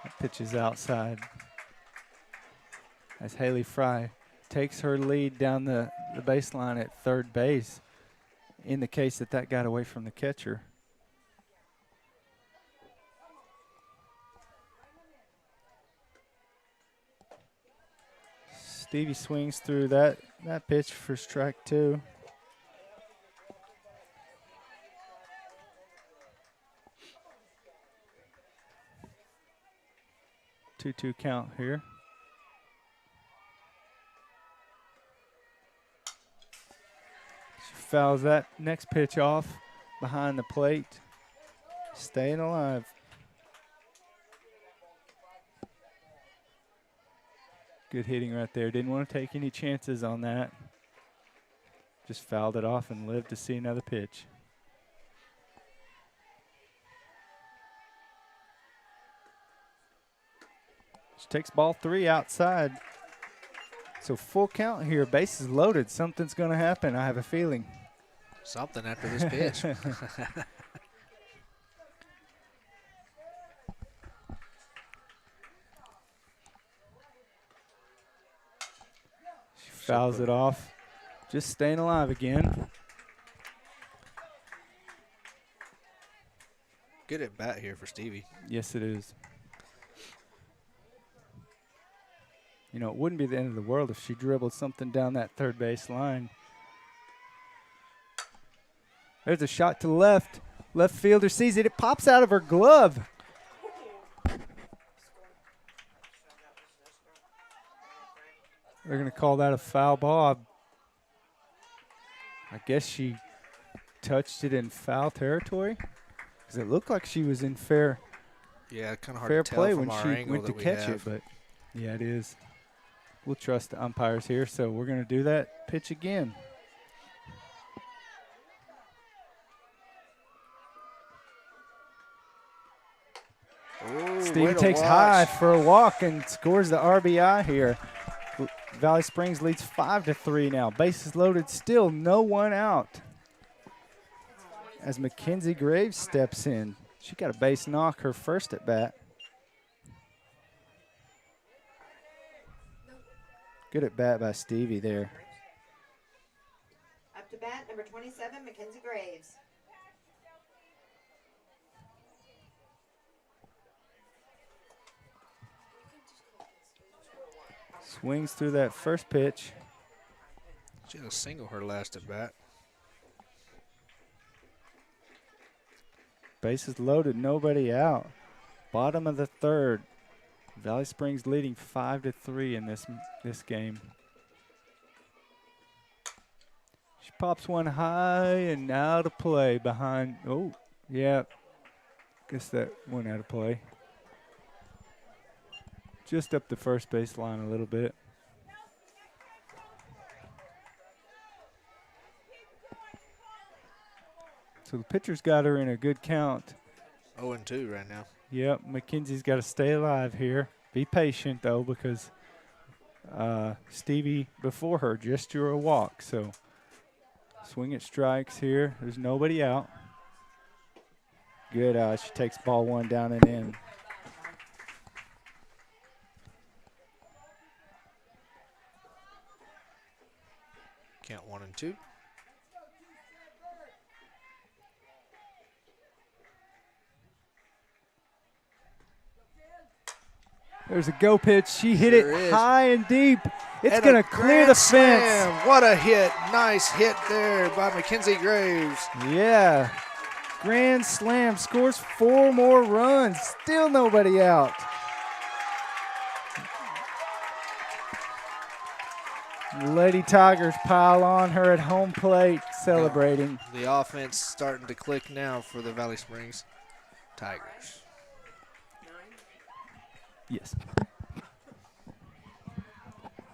Speaker 1: That pitch is outside. As Haley Fry takes her lead down the baseline at third base, in the case that got away from the catcher. Stevie swings through that pitch for strike two. Two count here. She fouls that next pitch off behind the plate. Staying alive. Good hitting right there. Didn't want to take any chances on that. Just fouled it off and lived to see another pitch. She takes ball three outside. So full count here. Bases loaded. Something's going to happen, I have a feeling.
Speaker 2: Something after this pitch.
Speaker 1: Fouls it off. Just staying alive again.
Speaker 2: Good at bat here for Stevie.
Speaker 1: Yes, it is. You know, it wouldn't be the end of the world if she dribbled something down that third base line. There's a shot to left. Left fielder sees it. It pops out of her glove. They're going to call that a foul ball. I guess she touched it in foul territory because it looked like she was in fair
Speaker 2: kind of hard
Speaker 1: fair
Speaker 2: to tell
Speaker 1: play
Speaker 2: from
Speaker 1: when
Speaker 2: our
Speaker 1: she
Speaker 2: angle
Speaker 1: went to
Speaker 2: that we
Speaker 1: catch
Speaker 2: have.
Speaker 1: it. But, yeah, it is. We'll trust the umpires here, so we're going to do that pitch again.
Speaker 2: Ooh,
Speaker 1: Stevie takes high for a walk and scores the RBI here. Valley Springs leads 5-3 now. Bases loaded still, no one out. As Mackenzie Graves steps in. She got a base knock her first at bat. Good at bat by Stevie there.
Speaker 3: Up to bat, number 27, Mackenzie Graves.
Speaker 1: Swings through that first pitch.
Speaker 2: She had a single her last at bat.
Speaker 1: Bases loaded, nobody out. Bottom of the third. Valley Springs leading 5-3 in this game. She pops one high and out of play behind. Oh, yeah. Guess that went out of play. Just up the first base line a little bit. So the pitcher's got her in a good count.
Speaker 2: 0-2 right now.
Speaker 1: Yep, Mackenzie's got to stay alive here. Be patient, though, because Stevie before her just drew a walk. So swing at strikes here. There's nobody out. Good. She takes ball one down and in.
Speaker 2: Count 1-2.
Speaker 1: There's a go pitch. She hit
Speaker 2: Sure
Speaker 1: it
Speaker 2: is.
Speaker 1: high and deep. It's
Speaker 2: And
Speaker 1: going
Speaker 2: a
Speaker 1: to clear the
Speaker 2: grand
Speaker 1: fence.
Speaker 2: slam. What a hit. Nice hit there by Mackenzie Graves.
Speaker 1: Yeah. Grand slam. Scores 4 more runs. Still nobody out. Lady Tigers pile on her at home plate celebrating.
Speaker 2: The offense starting to click now for the Valley Springs Tigers.
Speaker 1: Yes.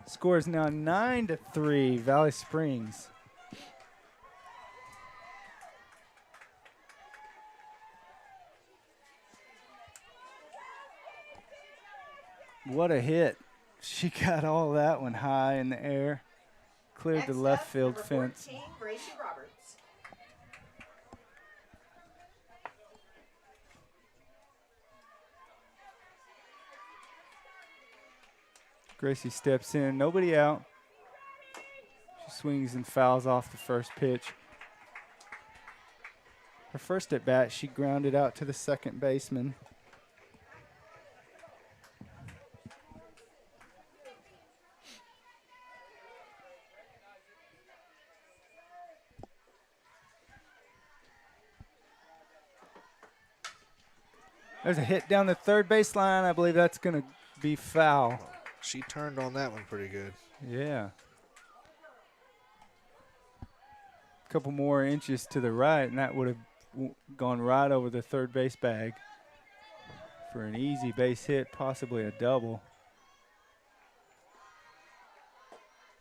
Speaker 1: Score is now 9-3, Valley Springs. What a hit. She got all that one high in the air. Cleared
Speaker 3: Next
Speaker 1: the left
Speaker 3: up,
Speaker 1: field
Speaker 3: number
Speaker 1: fence.
Speaker 3: 14, Gracie Roberts.
Speaker 1: Gracie steps in, nobody out. She swings and fouls off the first pitch. Her first at bat, she grounded out to the second baseman. There's a hit down the third baseline. I believe that's going to be foul.
Speaker 2: She turned on that one pretty good.
Speaker 1: Yeah. A couple more inches to the right, and that would have gone right over the third base bag for an easy base hit, possibly a double.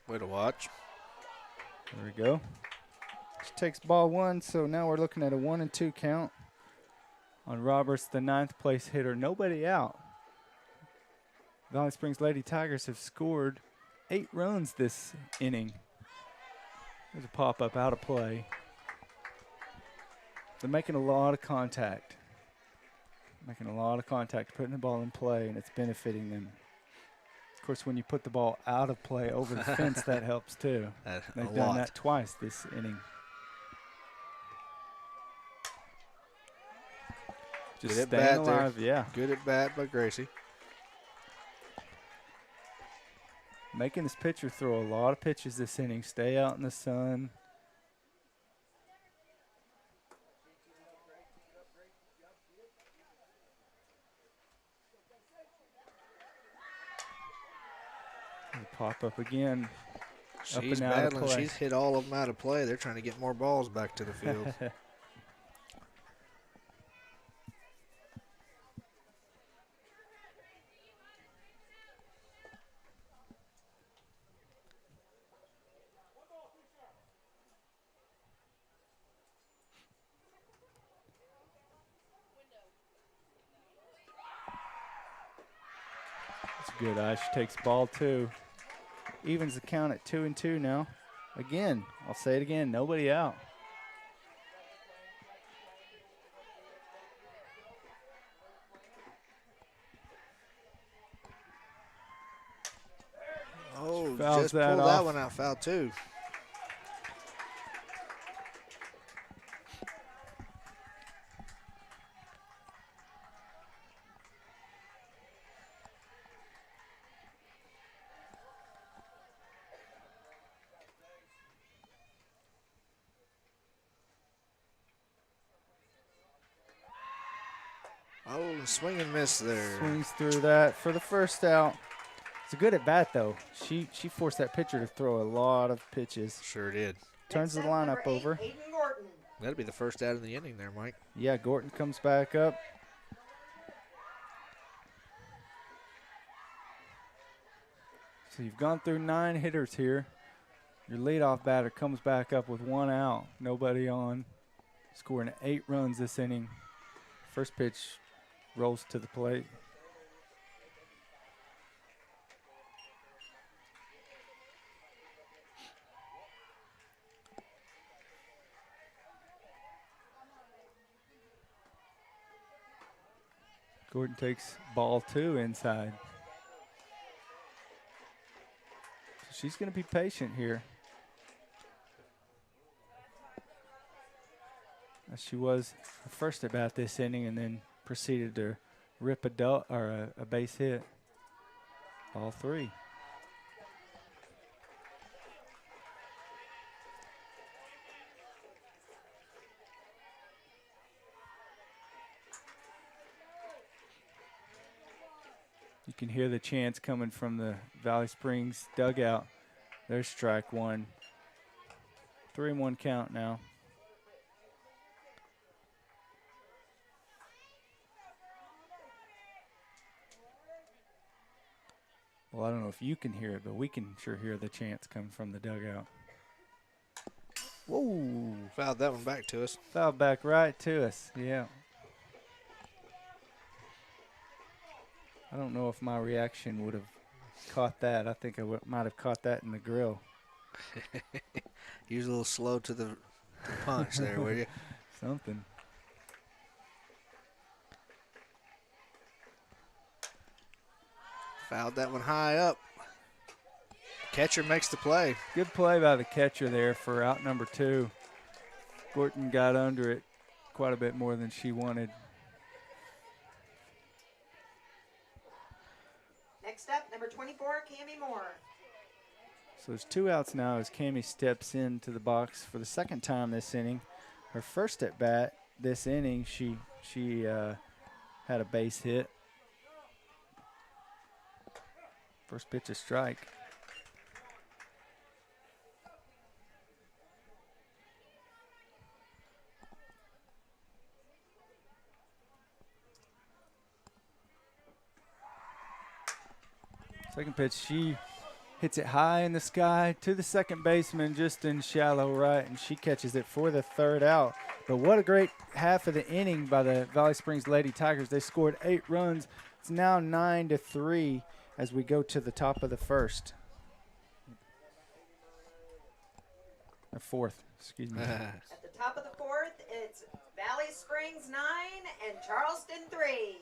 Speaker 2: Way to watch.
Speaker 1: There we go. She takes ball 1, so now we're looking at a 1-2 count on Roberts, the 9th place hitter. Nobody out. Valley Springs Lady Tigers have scored 8 runs this inning. There's a pop-up out of play. They're making a lot of contact. Making a lot of contact, putting the ball in play, and it's benefiting them. Of course, when you put the ball out of play over the fence, that helps too. They've done that twice this inning. Just
Speaker 2: Good at
Speaker 1: staying
Speaker 2: bat
Speaker 1: alive,
Speaker 2: there.
Speaker 1: yeah.
Speaker 2: Good at bat by Gracie.
Speaker 1: Making this pitcher throw a lot of pitches this inning. Stay out in the sun. Pop up again.
Speaker 2: She's
Speaker 1: and out of
Speaker 2: battling.
Speaker 1: play.
Speaker 2: She's hit all of them out of play. They're trying to get more balls back to the field.
Speaker 1: That's a good eye. She takes ball 2. Evens the count at 2-2 now. Again, I'll say it again, nobody out.
Speaker 2: Oh,
Speaker 1: Fouls
Speaker 2: just
Speaker 1: that
Speaker 2: pulled that
Speaker 1: off.
Speaker 2: one out. Foul too. Oh, swing and miss there.
Speaker 1: Swings through that for the first out. It's a good at bat though. She forced that pitcher to throw a lot of pitches.
Speaker 2: Sure did.
Speaker 1: Turns the
Speaker 3: Next up, number
Speaker 1: lineup
Speaker 3: 8,
Speaker 1: over.
Speaker 3: Aiden Gorton.
Speaker 2: That'll be the first out of the inning there, Mike.
Speaker 1: Yeah, Gorton comes back up. So you've gone through 9 hitters here. Your leadoff batter comes back up with 1 out, nobody on, scoring 8 runs this inning. First pitch rolls to the plate. Gordon takes ball 2 inside. So she's going to be patient here. As she was her first at bat this inning and then proceeded to rip a base hit. All three. You can hear the chants coming from the Valley Springs dugout. There's strike one. 3-1 count now. Well, I don't know if you can hear it, but we can sure hear the chants coming from the dugout. Whoa.
Speaker 2: Fouled that one back to us.
Speaker 1: Foul back right to us, yeah. I don't know if my reaction would have caught that. I think I might have caught that in the grill.
Speaker 2: You was a little slow to the punch there, were you?
Speaker 1: Something.
Speaker 2: Fouled that one high up. Catcher makes the play.
Speaker 1: Good play by the catcher there for out number 2. Gorton got under it quite a bit more than she wanted.
Speaker 3: Next up, number 24, Cammy Moore.
Speaker 1: So there's 2 outs now as Cammy steps into the box for the second time this inning. Her first at bat this inning, she had a base hit. First pitch a strike. Second pitch, she hits it high in the sky to the second baseman, just in shallow right, and she catches it for the third out. But what a great half of the inning by the Valley Springs Lady Tigers. They scored 8 runs. It's now 9-3 as we go to the top of the first. Or fourth, excuse me.
Speaker 3: At the top of the fourth, it's Valley Springs 9 and Charleston 3.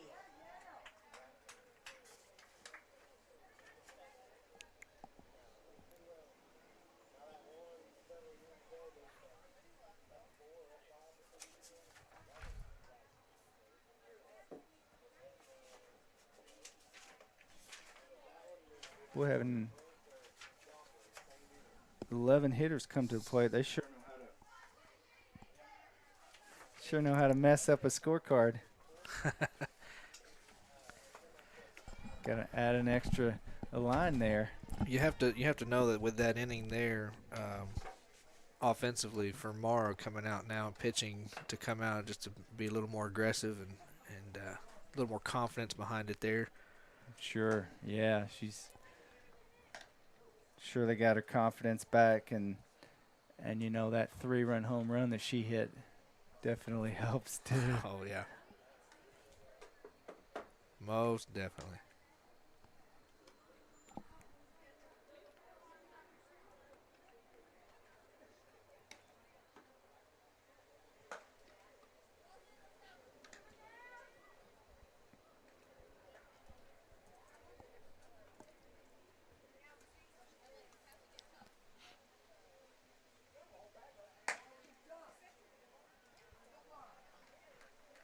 Speaker 1: We're having 11 hitters come to the plate. They sure know how to mess up a scorecard. Got to add an extra line there.
Speaker 2: You have to know that with that inning there, offensively for Morrow coming out now and pitching to come out just to be a little more aggressive and a little more confidence behind it there.
Speaker 1: Sure, yeah, she's sure they got her confidence back, and you know that 3-run home run that she hit definitely helps too.
Speaker 2: Oh yeah, most definitely.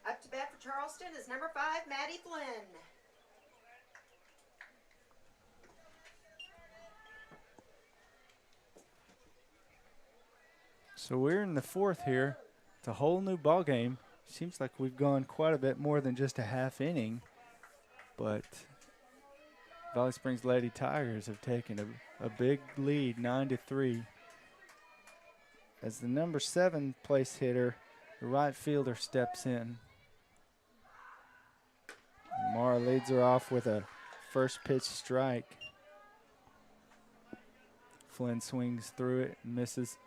Speaker 3: Up to bat for Charleston is number 5, Maddie Flynn.
Speaker 1: So we're in the fourth here. It's a whole new ball game. Seems like we've gone quite a bit more than just a half inning, but Valley Springs Lady Tigers have taken a big lead, 9-3. As the number 7 place hitter, the right fielder, steps in. Mara leads her off with a first pitch strike. Flynn swings through it and misses.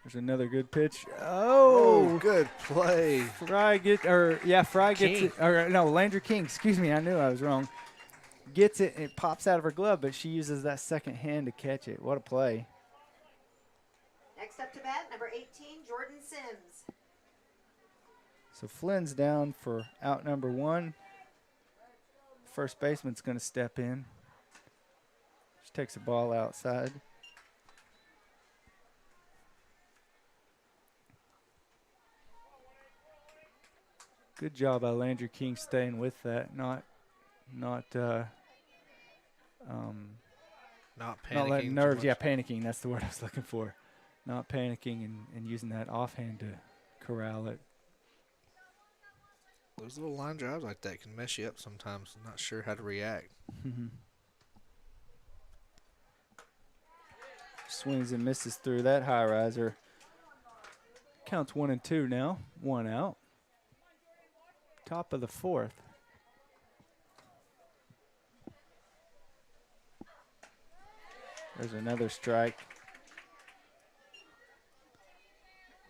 Speaker 1: There's another good pitch. Oh,
Speaker 2: good play.
Speaker 1: Fry gets it. Or no, Landry King. Excuse me, I knew I was wrong. Gets it, and it pops out of her glove, but she uses that second hand to catch it. What a play.
Speaker 3: Next up to bat, number 18, Jordan Sims.
Speaker 1: So Flynn's down for out number 1. First baseman's going to step in. She takes the ball outside. Good job by Landry King staying with that, not
Speaker 2: Not
Speaker 1: letting
Speaker 2: panicking.
Speaker 1: nerves.
Speaker 2: too
Speaker 1: Yeah,
Speaker 2: much.
Speaker 1: panicking. That's the word I was looking for. Not panicking and using that offhand to corral it.
Speaker 2: Those little line drives like that can mess you up sometimes. I'm not sure how to react.
Speaker 1: Swings and misses through that high riser. Counts 1 and 2 now. 1 out. Top of the 4th. There's another strike.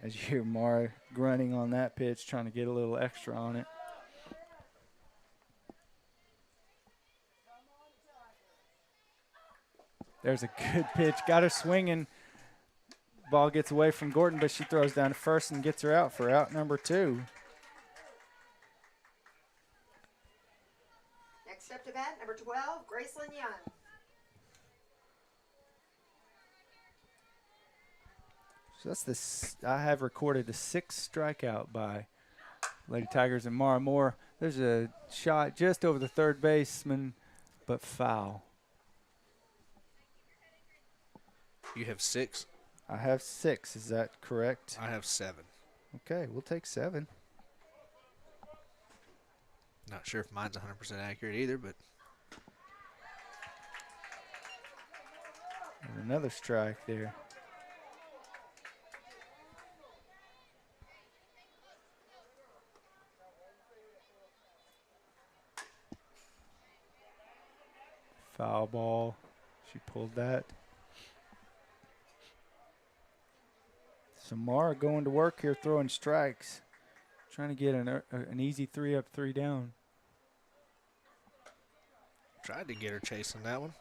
Speaker 1: As you hear Mara grunting on that pitch, trying to get a little extra on it. There's a good pitch. Got her swinging. Ball gets away from Gordon, but she throws down to first and gets her out for out number 2.
Speaker 3: Next up to bat, number 12, Gracelyn Young.
Speaker 1: So that's I have recorded the 6th strikeout by Lady Tigers and Mara Moore. There's a shot just over the third baseman, but foul.
Speaker 2: You have 6.
Speaker 1: I have 6. Is that correct?
Speaker 2: I have 7.
Speaker 1: Okay, we'll take 7.
Speaker 2: Not sure if mine's 100% accurate either, but
Speaker 1: There's another strike there. Foul ball. She pulled that. Samara going to work here, throwing strikes. Trying to get an easy 3 up, 3 down.
Speaker 2: tried to get her chasing that one.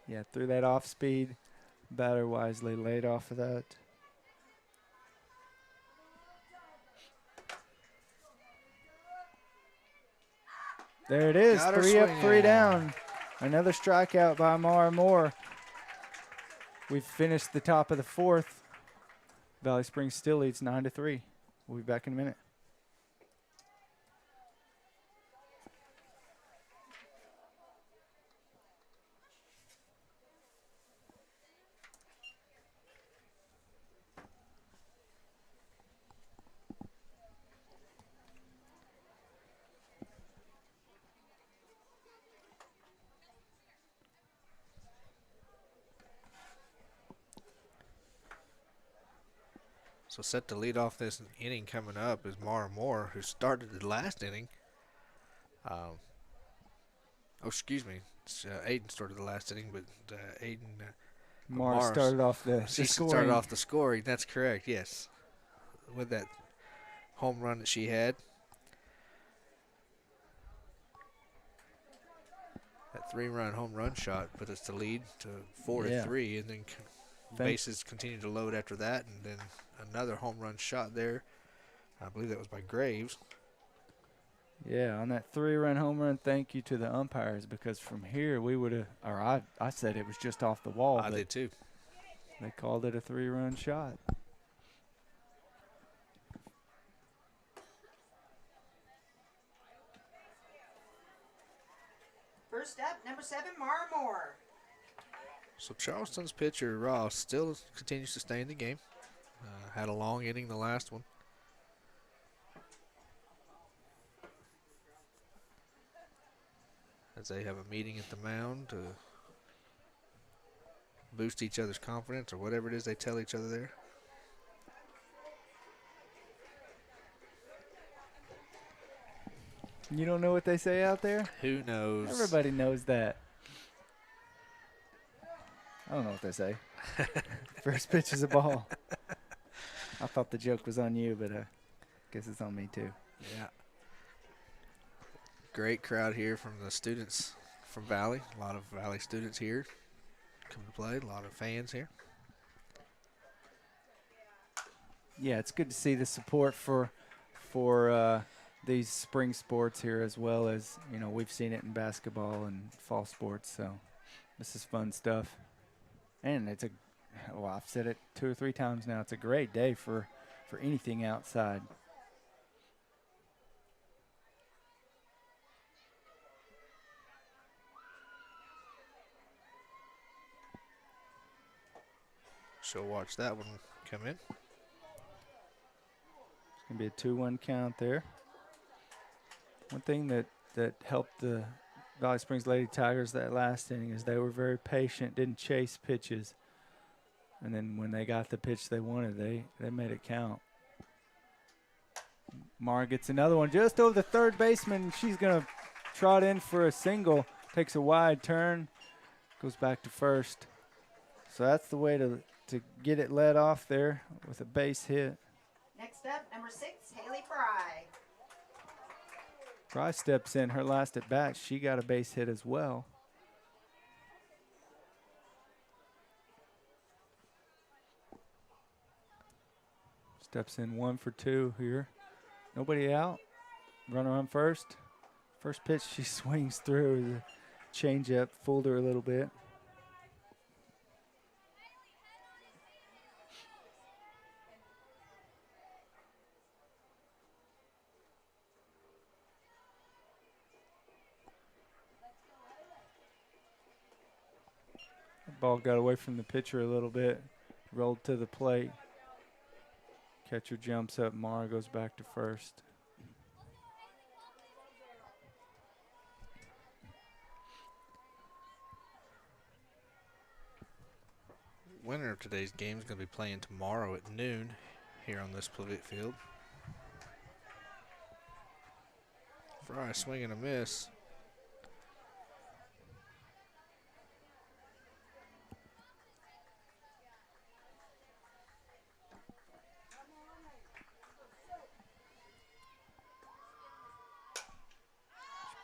Speaker 1: Yeah, threw that off speed. Batter wisely laid off of that. There it is,
Speaker 2: Got her
Speaker 1: 3 up, 3
Speaker 2: swinging.
Speaker 1: down. Another strikeout by Mara Moore. We've finished the top of the 4th. Valley Springs still leads 9-3. We'll be back in a minute.
Speaker 2: So set to lead off this inning coming up is Mara Moore, who started the last inning. Aiden started the last inning, but
Speaker 1: Mara started off the
Speaker 2: she
Speaker 1: scoring.
Speaker 2: started off the scoring. That's correct, yes, with that home run that she had. That 3-run home run shot put us to lead to 4-3, and then bases continued to load after that, and then another home run shot there. I believe that was by Graves.
Speaker 1: Yeah, on that 3-run home run, thank you to the umpires, because from here we would have, or I said it was just off the wall.
Speaker 2: I
Speaker 1: but
Speaker 2: did too.
Speaker 1: They called it a 3-run shot.
Speaker 3: First up, number 7, Mara Moore.
Speaker 2: So Charleston's pitcher, Ross, still continues to stay in the game. Had a long inning the last one. As they have a meeting at the mound to boost each other's confidence or whatever it is they tell each other there.
Speaker 1: You don't know what they say out there?
Speaker 2: Who knows?
Speaker 1: Everybody knows that. I don't know what they say. First pitch is a ball. I thought the joke was on you, but I guess it's on me too.
Speaker 2: Yeah. Great crowd here from the students from Valley. A lot of Valley students here come to play. A lot of fans here.
Speaker 1: Yeah, it's good to see the support for these spring sports here, as well as, we've seen it in basketball and fall sports. So this is fun stuff. And I've said it 2 or 3 times now, it's a great day for anything outside.
Speaker 2: she'll watch that one come in.
Speaker 1: It's going to be a 2-1 count there. One thing that helped the Valley Springs Lady Tigers that last inning is they were very patient, didn't chase pitches. And then when they got the pitch they wanted, they made it count. Mara gets another one just over the third baseman. She's going to trot in for a single. Takes a wide turn, goes back to first. So that's the way to get it led off there with a base hit.
Speaker 3: Next up, number 6, Haley Fry.
Speaker 1: Fry steps in. Her last at bat, she got a base hit as well. Steps in 1 for 2 here. Nobody out. Runner on first. First pitch she swings through. The changeup fooled her a little bit. The ball got away from the pitcher a little bit. Rolled to the plate. Catcher jumps up. Mara goes back to first.
Speaker 2: Winner of today's game is going to be playing tomorrow at noon here on this pivot field. Fry swing and a miss.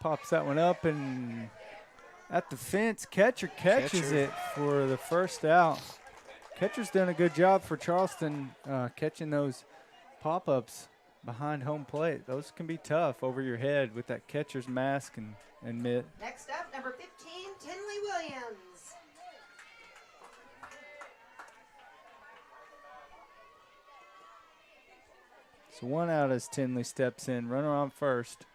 Speaker 1: Pops that one up and at the fence. Catcher catches it for the first out. Catcher's done a good job for Charleston catching those pop-ups behind home plate. Those can be tough over your head with that catcher's mask and mitt.
Speaker 3: Next up, number 15, Tinley Williams.
Speaker 1: So 1 out as Tinley steps in. Runner on first.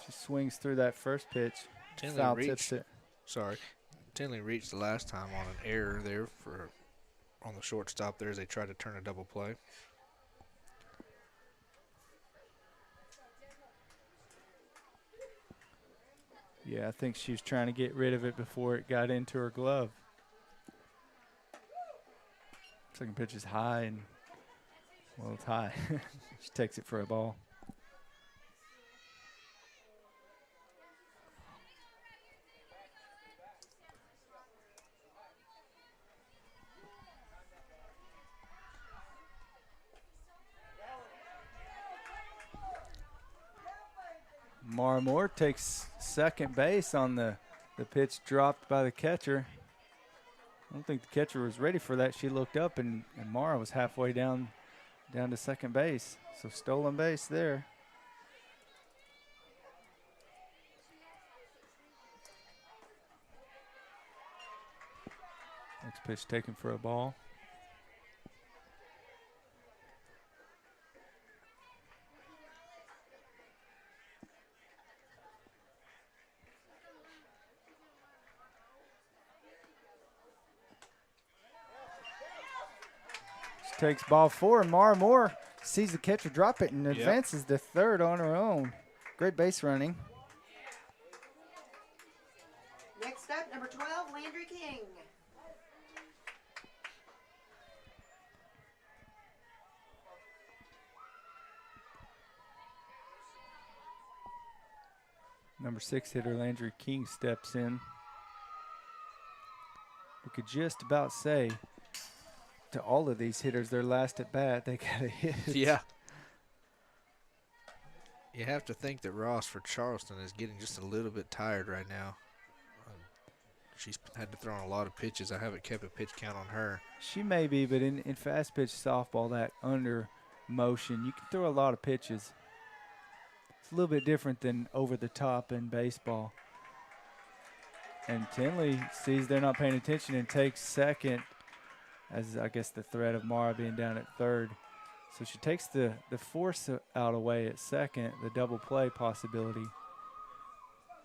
Speaker 1: She swings through that first pitch. Foul tips it.
Speaker 2: Tinley reached the last time on an error there on the shortstop there as they tried to turn a double play.
Speaker 1: Yeah, I think she was trying to get rid of it before it got into her glove. Second pitch is high, and, well, it's high. She takes it for a ball. Mara Moore takes second base on the pitch dropped by the catcher. I don't think the catcher was ready for that. She looked up, and Mara was halfway down to second base. So stolen base there. Next pitch taken for a ball. Takes ball 4, and Mara Moore sees the catcher drop it and advances to third on her own. Great base running.
Speaker 3: Next up, number 12, Landry King.
Speaker 1: Number 6 hitter Landry King steps in. We could just about say to all of these hitters, their last at bat, they got a hit.
Speaker 2: Yeah. You have to think that Ross for Charleston is getting just a little bit tired right now. She's had to throw in a lot of pitches. I haven't kept a pitch count on her.
Speaker 1: She may be, but in fast pitch softball, that under motion, you can throw a lot of pitches. It's a little bit different than over the top in baseball. And Tinley sees they're not paying attention and takes second, as I guess the threat of Mara being down at third. So she takes the force out away at second, the double play possibility.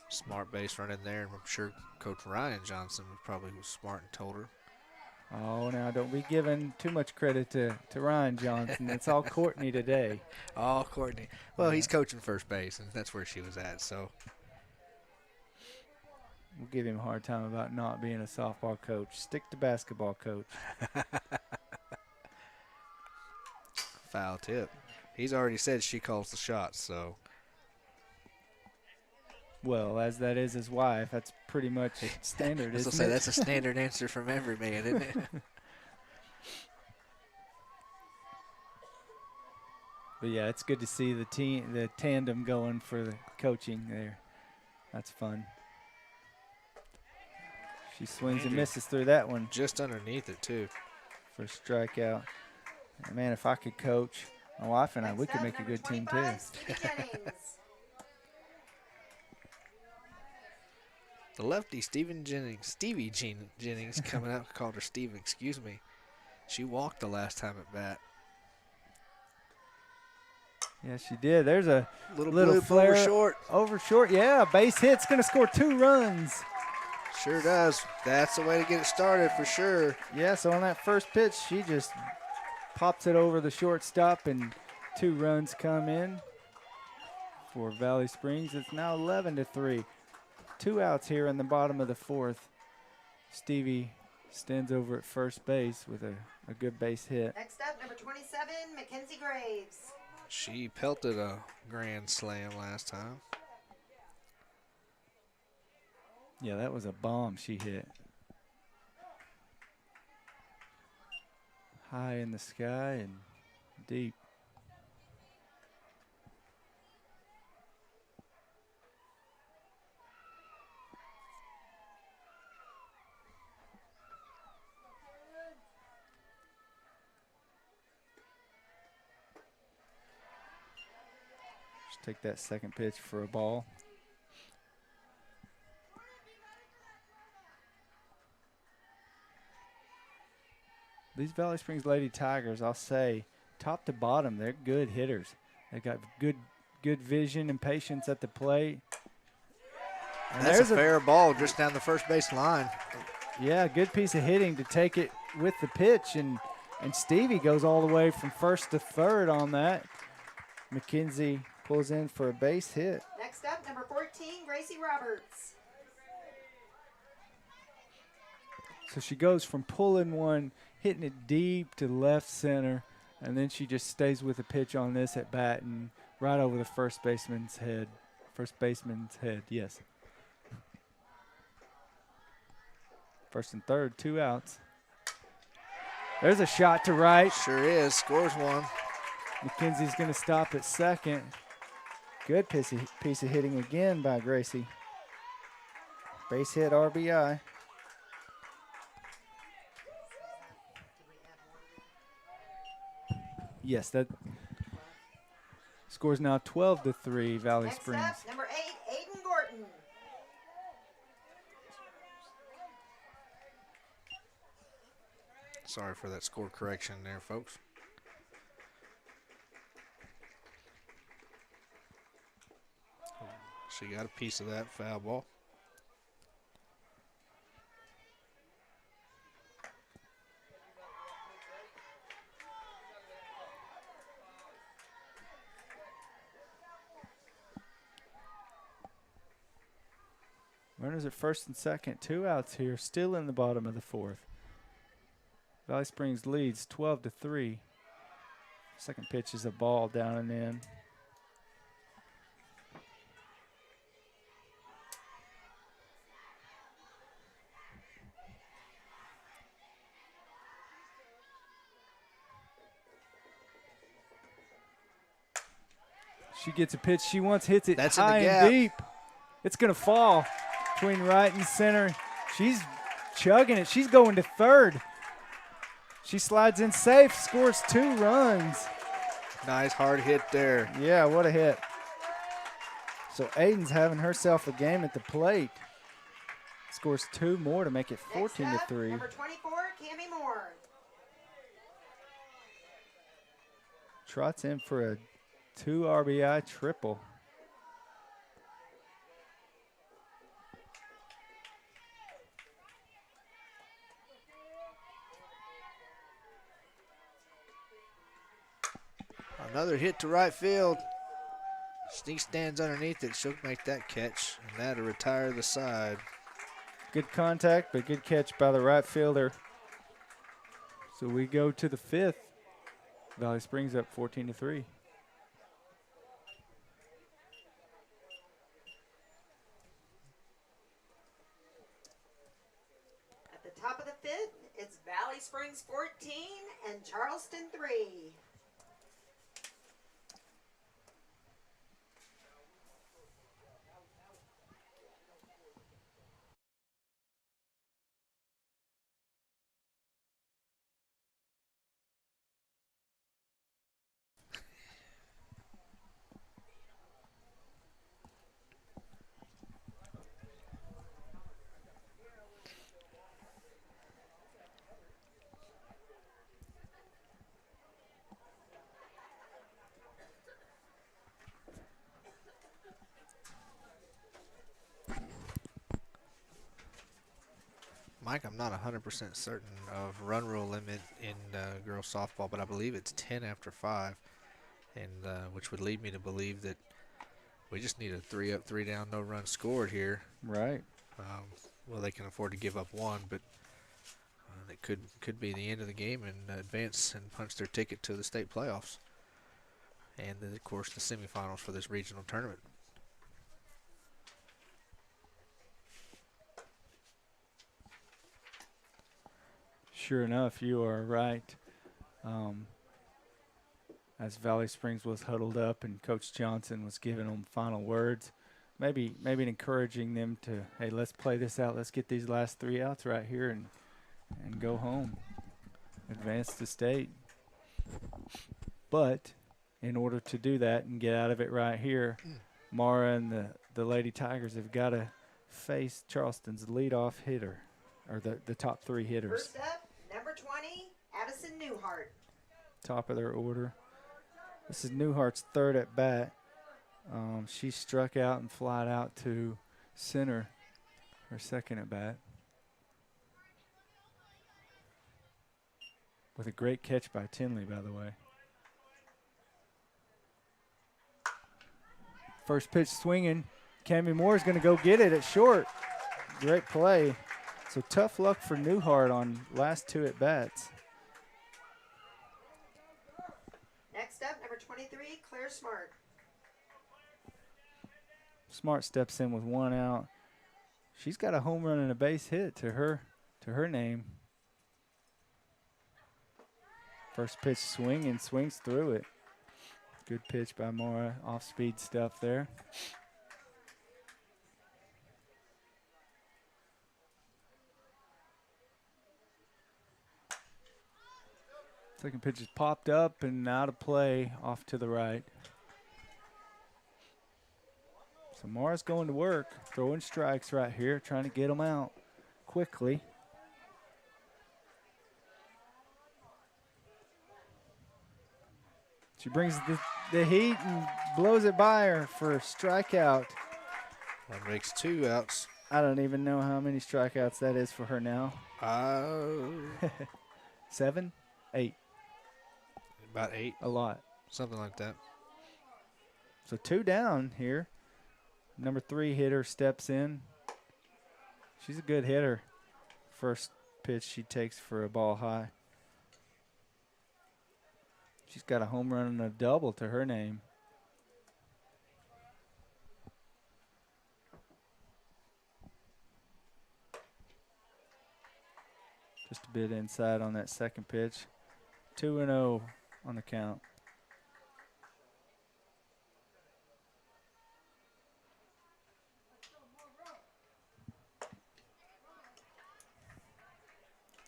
Speaker 2: Smart base running there, and I'm sure Coach Ryan Johnson probably was smart and told her.
Speaker 1: Oh, now don't be giving too much credit to Ryan Johnson. It's all Courtney today.
Speaker 2: Oh, Courtney. Well, he's coaching first base, and that's where she was at. So
Speaker 1: We'll give him a hard time about not being a softball coach. Stick to basketball, coach.
Speaker 2: foul tip. He's already said she calls the shots, so.
Speaker 1: Well, as that is his wife, that's pretty much standard, isn't it?
Speaker 2: That's a standard answer from every man, isn't it?
Speaker 1: But yeah, it's good to see the tandem going for the coaching there. That's fun. She swings and misses through that one.
Speaker 2: Just underneath it, too.
Speaker 1: For a strikeout. And man, if I could coach, my wife and I, we could make a good team too.
Speaker 2: The lefty, Stevie Jennings coming out, called her Steven, excuse me. She walked the last time at bat.
Speaker 1: Yeah, she did. There's a
Speaker 2: little flare.
Speaker 1: Over short. Over short, yeah. Base hit's going to score 2 runs.
Speaker 2: Sure does. That's the way to get it started for sure.
Speaker 1: Yeah, so on that first pitch, she just pops it over the shortstop, and 2 runs come in for Valley Springs. It's now 11-3. 2 outs here in the bottom of the 4th. Stevie stands over at first base with a good base hit.
Speaker 3: Next up, number 27, Mackenzie Graves.
Speaker 2: She pelted a grand slam last time.
Speaker 1: Yeah, that was a bomb she hit. High in the sky and deep. Just take that second pitch for a ball. These Valley Springs Lady Tigers, I'll say, top to bottom, they're good hitters. They got good vision and patience at the plate. And
Speaker 2: that's a fair ball just down the first base line.
Speaker 1: Yeah, good piece of hitting to take it with the pitch, and Stevie goes all the way from first to third on that. Mackenzie pulls in for a base hit.
Speaker 3: Next up, number 14, Gracie Roberts.
Speaker 1: So she goes from pulling one, hitting it deep to left center, and then she just stays with the pitch on this at bat and right over the first baseman's head. First baseman's head, yes. First and third, 2 outs. There's a shot to right.
Speaker 2: Sure is. Scores one.
Speaker 1: Mackenzie's going to stop at second. Good piece of hitting again by Gracie. Base hit, RBI. Yes, that score's now 12-3, Valley Springs.
Speaker 3: Next up, number 8, Aiden Gorton.
Speaker 2: Sorry for that score correction there, folks. She got a piece of that foul ball.
Speaker 1: Runners at first and second, 2 outs here, still in the bottom of the 4th. Valley Springs leads 12-3. Second pitch is a ball down and in. She gets a pitch she wants, hits it
Speaker 2: That's
Speaker 1: high
Speaker 2: in the
Speaker 1: and
Speaker 2: gap.
Speaker 1: deep. It's going to fall between right and center. She's chugging it. She's going to third. She slides in safe, scores 2 runs.
Speaker 2: Nice hard hit there.
Speaker 1: Yeah, what a hit. So Aiden's having herself a game at the plate. Scores 2 more to make it 14-3.
Speaker 3: Next up, number 24, Cammy Moore.
Speaker 1: Trots in for a 2 RBI triple.
Speaker 2: Another hit to right field. She stands underneath it. She'll make that catch, and that'll retire the side.
Speaker 1: Good contact, but good catch by the right fielder. So we go to the 5th. Valley Springs up 14-3.
Speaker 3: At the top of the 5th, it's Valley Springs 14 and Charleston 3.
Speaker 2: Mike, I'm not 100% certain of run rule limit in girls softball, but I believe it's 10 after 5, and which would lead me to believe that we just need a 3 up, 3 down, no run scored here.
Speaker 1: Right.
Speaker 2: Well, they can afford to give up one, but it could be the end of the game and advance and punch their ticket to the state playoffs. And then, of course, the semifinals for this regional tournament.
Speaker 1: Sure enough, you are right. As Valley Springs was huddled up and Coach Johnson was giving them final words, maybe encouraging them to, hey, let's play this out. Let's get these last 3 outs right here and go home, advance to state. But in order to do that and get out of it right here, Mara and the Lady Tigers have got to face Charleston's leadoff hitter, or the top 3 hitters.
Speaker 3: First up, number 20, Addison Newhart.
Speaker 1: Top of their order. This is Newhart's 3rd at bat. She struck out and flied out to center her 2nd at bat. With a great catch by Tinley, by the way. First pitch swinging. Cammy Moore is going to go get it at short. Great play. So tough luck for Newhart on last 2 at bats.
Speaker 3: Next up, number 23, Claire Smart.
Speaker 1: Smart steps in with 1 out. She's got a home run and a base hit to her name. First pitch swinging, swings through it. Good pitch by Mora, off-speed stuff there. Second pitch is popped up and out of play, off to the right. So Mara's going to work, throwing strikes right here, trying to get them out quickly. She brings the heat and blows it by her for a strikeout.
Speaker 2: That makes 2 outs.
Speaker 1: I don't even know how many strikeouts that is for her now. 7, 8.
Speaker 2: About 8.
Speaker 1: A lot.
Speaker 2: Something like that.
Speaker 1: So 2 down here. Number 3 hitter steps in. She's a good hitter. First pitch she takes for a ball high. She's got a home run and a double to her name. Just a bit inside on that second pitch. 2-0 on the count.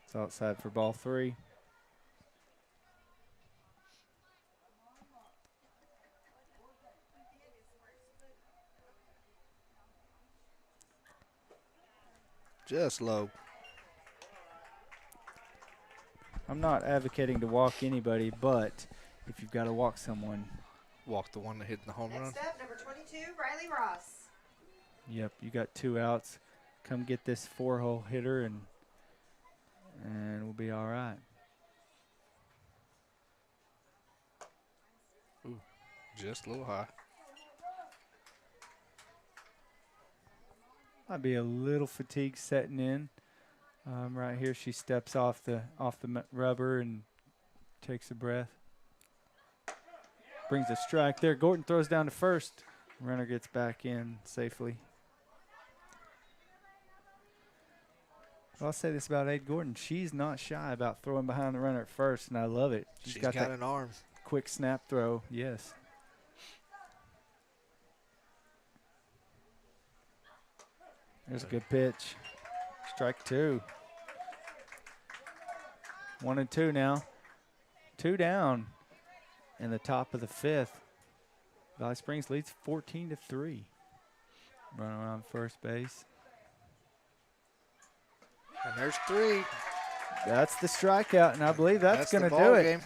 Speaker 1: It's outside for ball 3.
Speaker 2: Just low.
Speaker 1: I'm not advocating to walk anybody, but if you've got to walk someone.
Speaker 2: Walk the one that hit the home run.
Speaker 3: Next up, number 22, Riley Ross.
Speaker 1: Yep, you got 2 outs. Come get this 4-hole hitter and we'll be all right.
Speaker 2: Just a little high.
Speaker 1: Might be a little fatigue setting in. Right here, she steps off the rubber and takes a breath. Brings a strike there. Gordon throws down to first. Runner gets back in safely. I'll say this about Aid Gordon. She's not shy about throwing behind the runner at first, and I love it.
Speaker 2: She's got
Speaker 1: that
Speaker 2: an arm.
Speaker 1: quick snap throw. Yes. There's a good pitch. Strike 2. 1-2 now. 2 down in the top of the 5th. Valley Springs leads 14-3. Running around first base.
Speaker 2: And there's 3.
Speaker 1: That's the strikeout, and I believe that's going to
Speaker 2: the
Speaker 1: do
Speaker 2: ball
Speaker 1: it.
Speaker 2: game.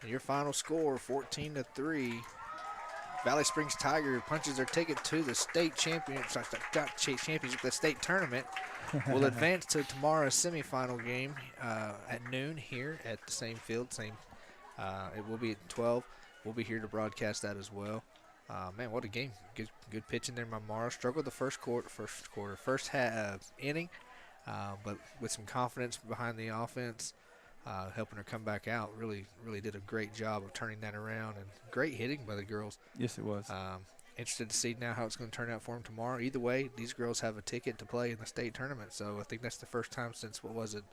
Speaker 2: And your final score, 14-3. Valley Springs Tiger punches their ticket to the state championship, the state tournament. Will advance to tomorrow's semifinal game at noon here at the same field. It will be at 12. We'll be here to broadcast that as well. Man, what a game! Good pitching there by Morrow. Struggled the first inning, but with some confidence behind the offense, helping her come back out. Really did a great job of turning that around, and great hitting by the girls.
Speaker 1: Yes, it was.
Speaker 2: Interested to see now how it's going to turn out for them tomorrow. Either way, these girls have a ticket to play in the state tournament, so I think that's the first time since, what was it?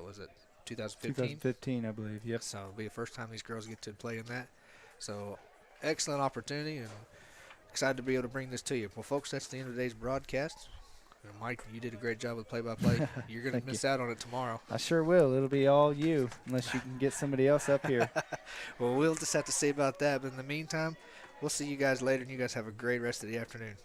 Speaker 2: Was it 2015?
Speaker 1: 2015, I believe, yep.
Speaker 2: So it'll be the first time these girls get to play in that. So excellent opportunity, and excited to be able to bring this to you. Well, folks, that's the end of today's broadcast. Mike, you did a great job with play-by-play. You're going to miss out on it tomorrow.
Speaker 1: I sure will. It'll be all you, unless you can get somebody else up here.
Speaker 2: Well, we'll just have to see about that. But in the meantime, we'll see you guys later, and you guys have a great rest of the afternoon.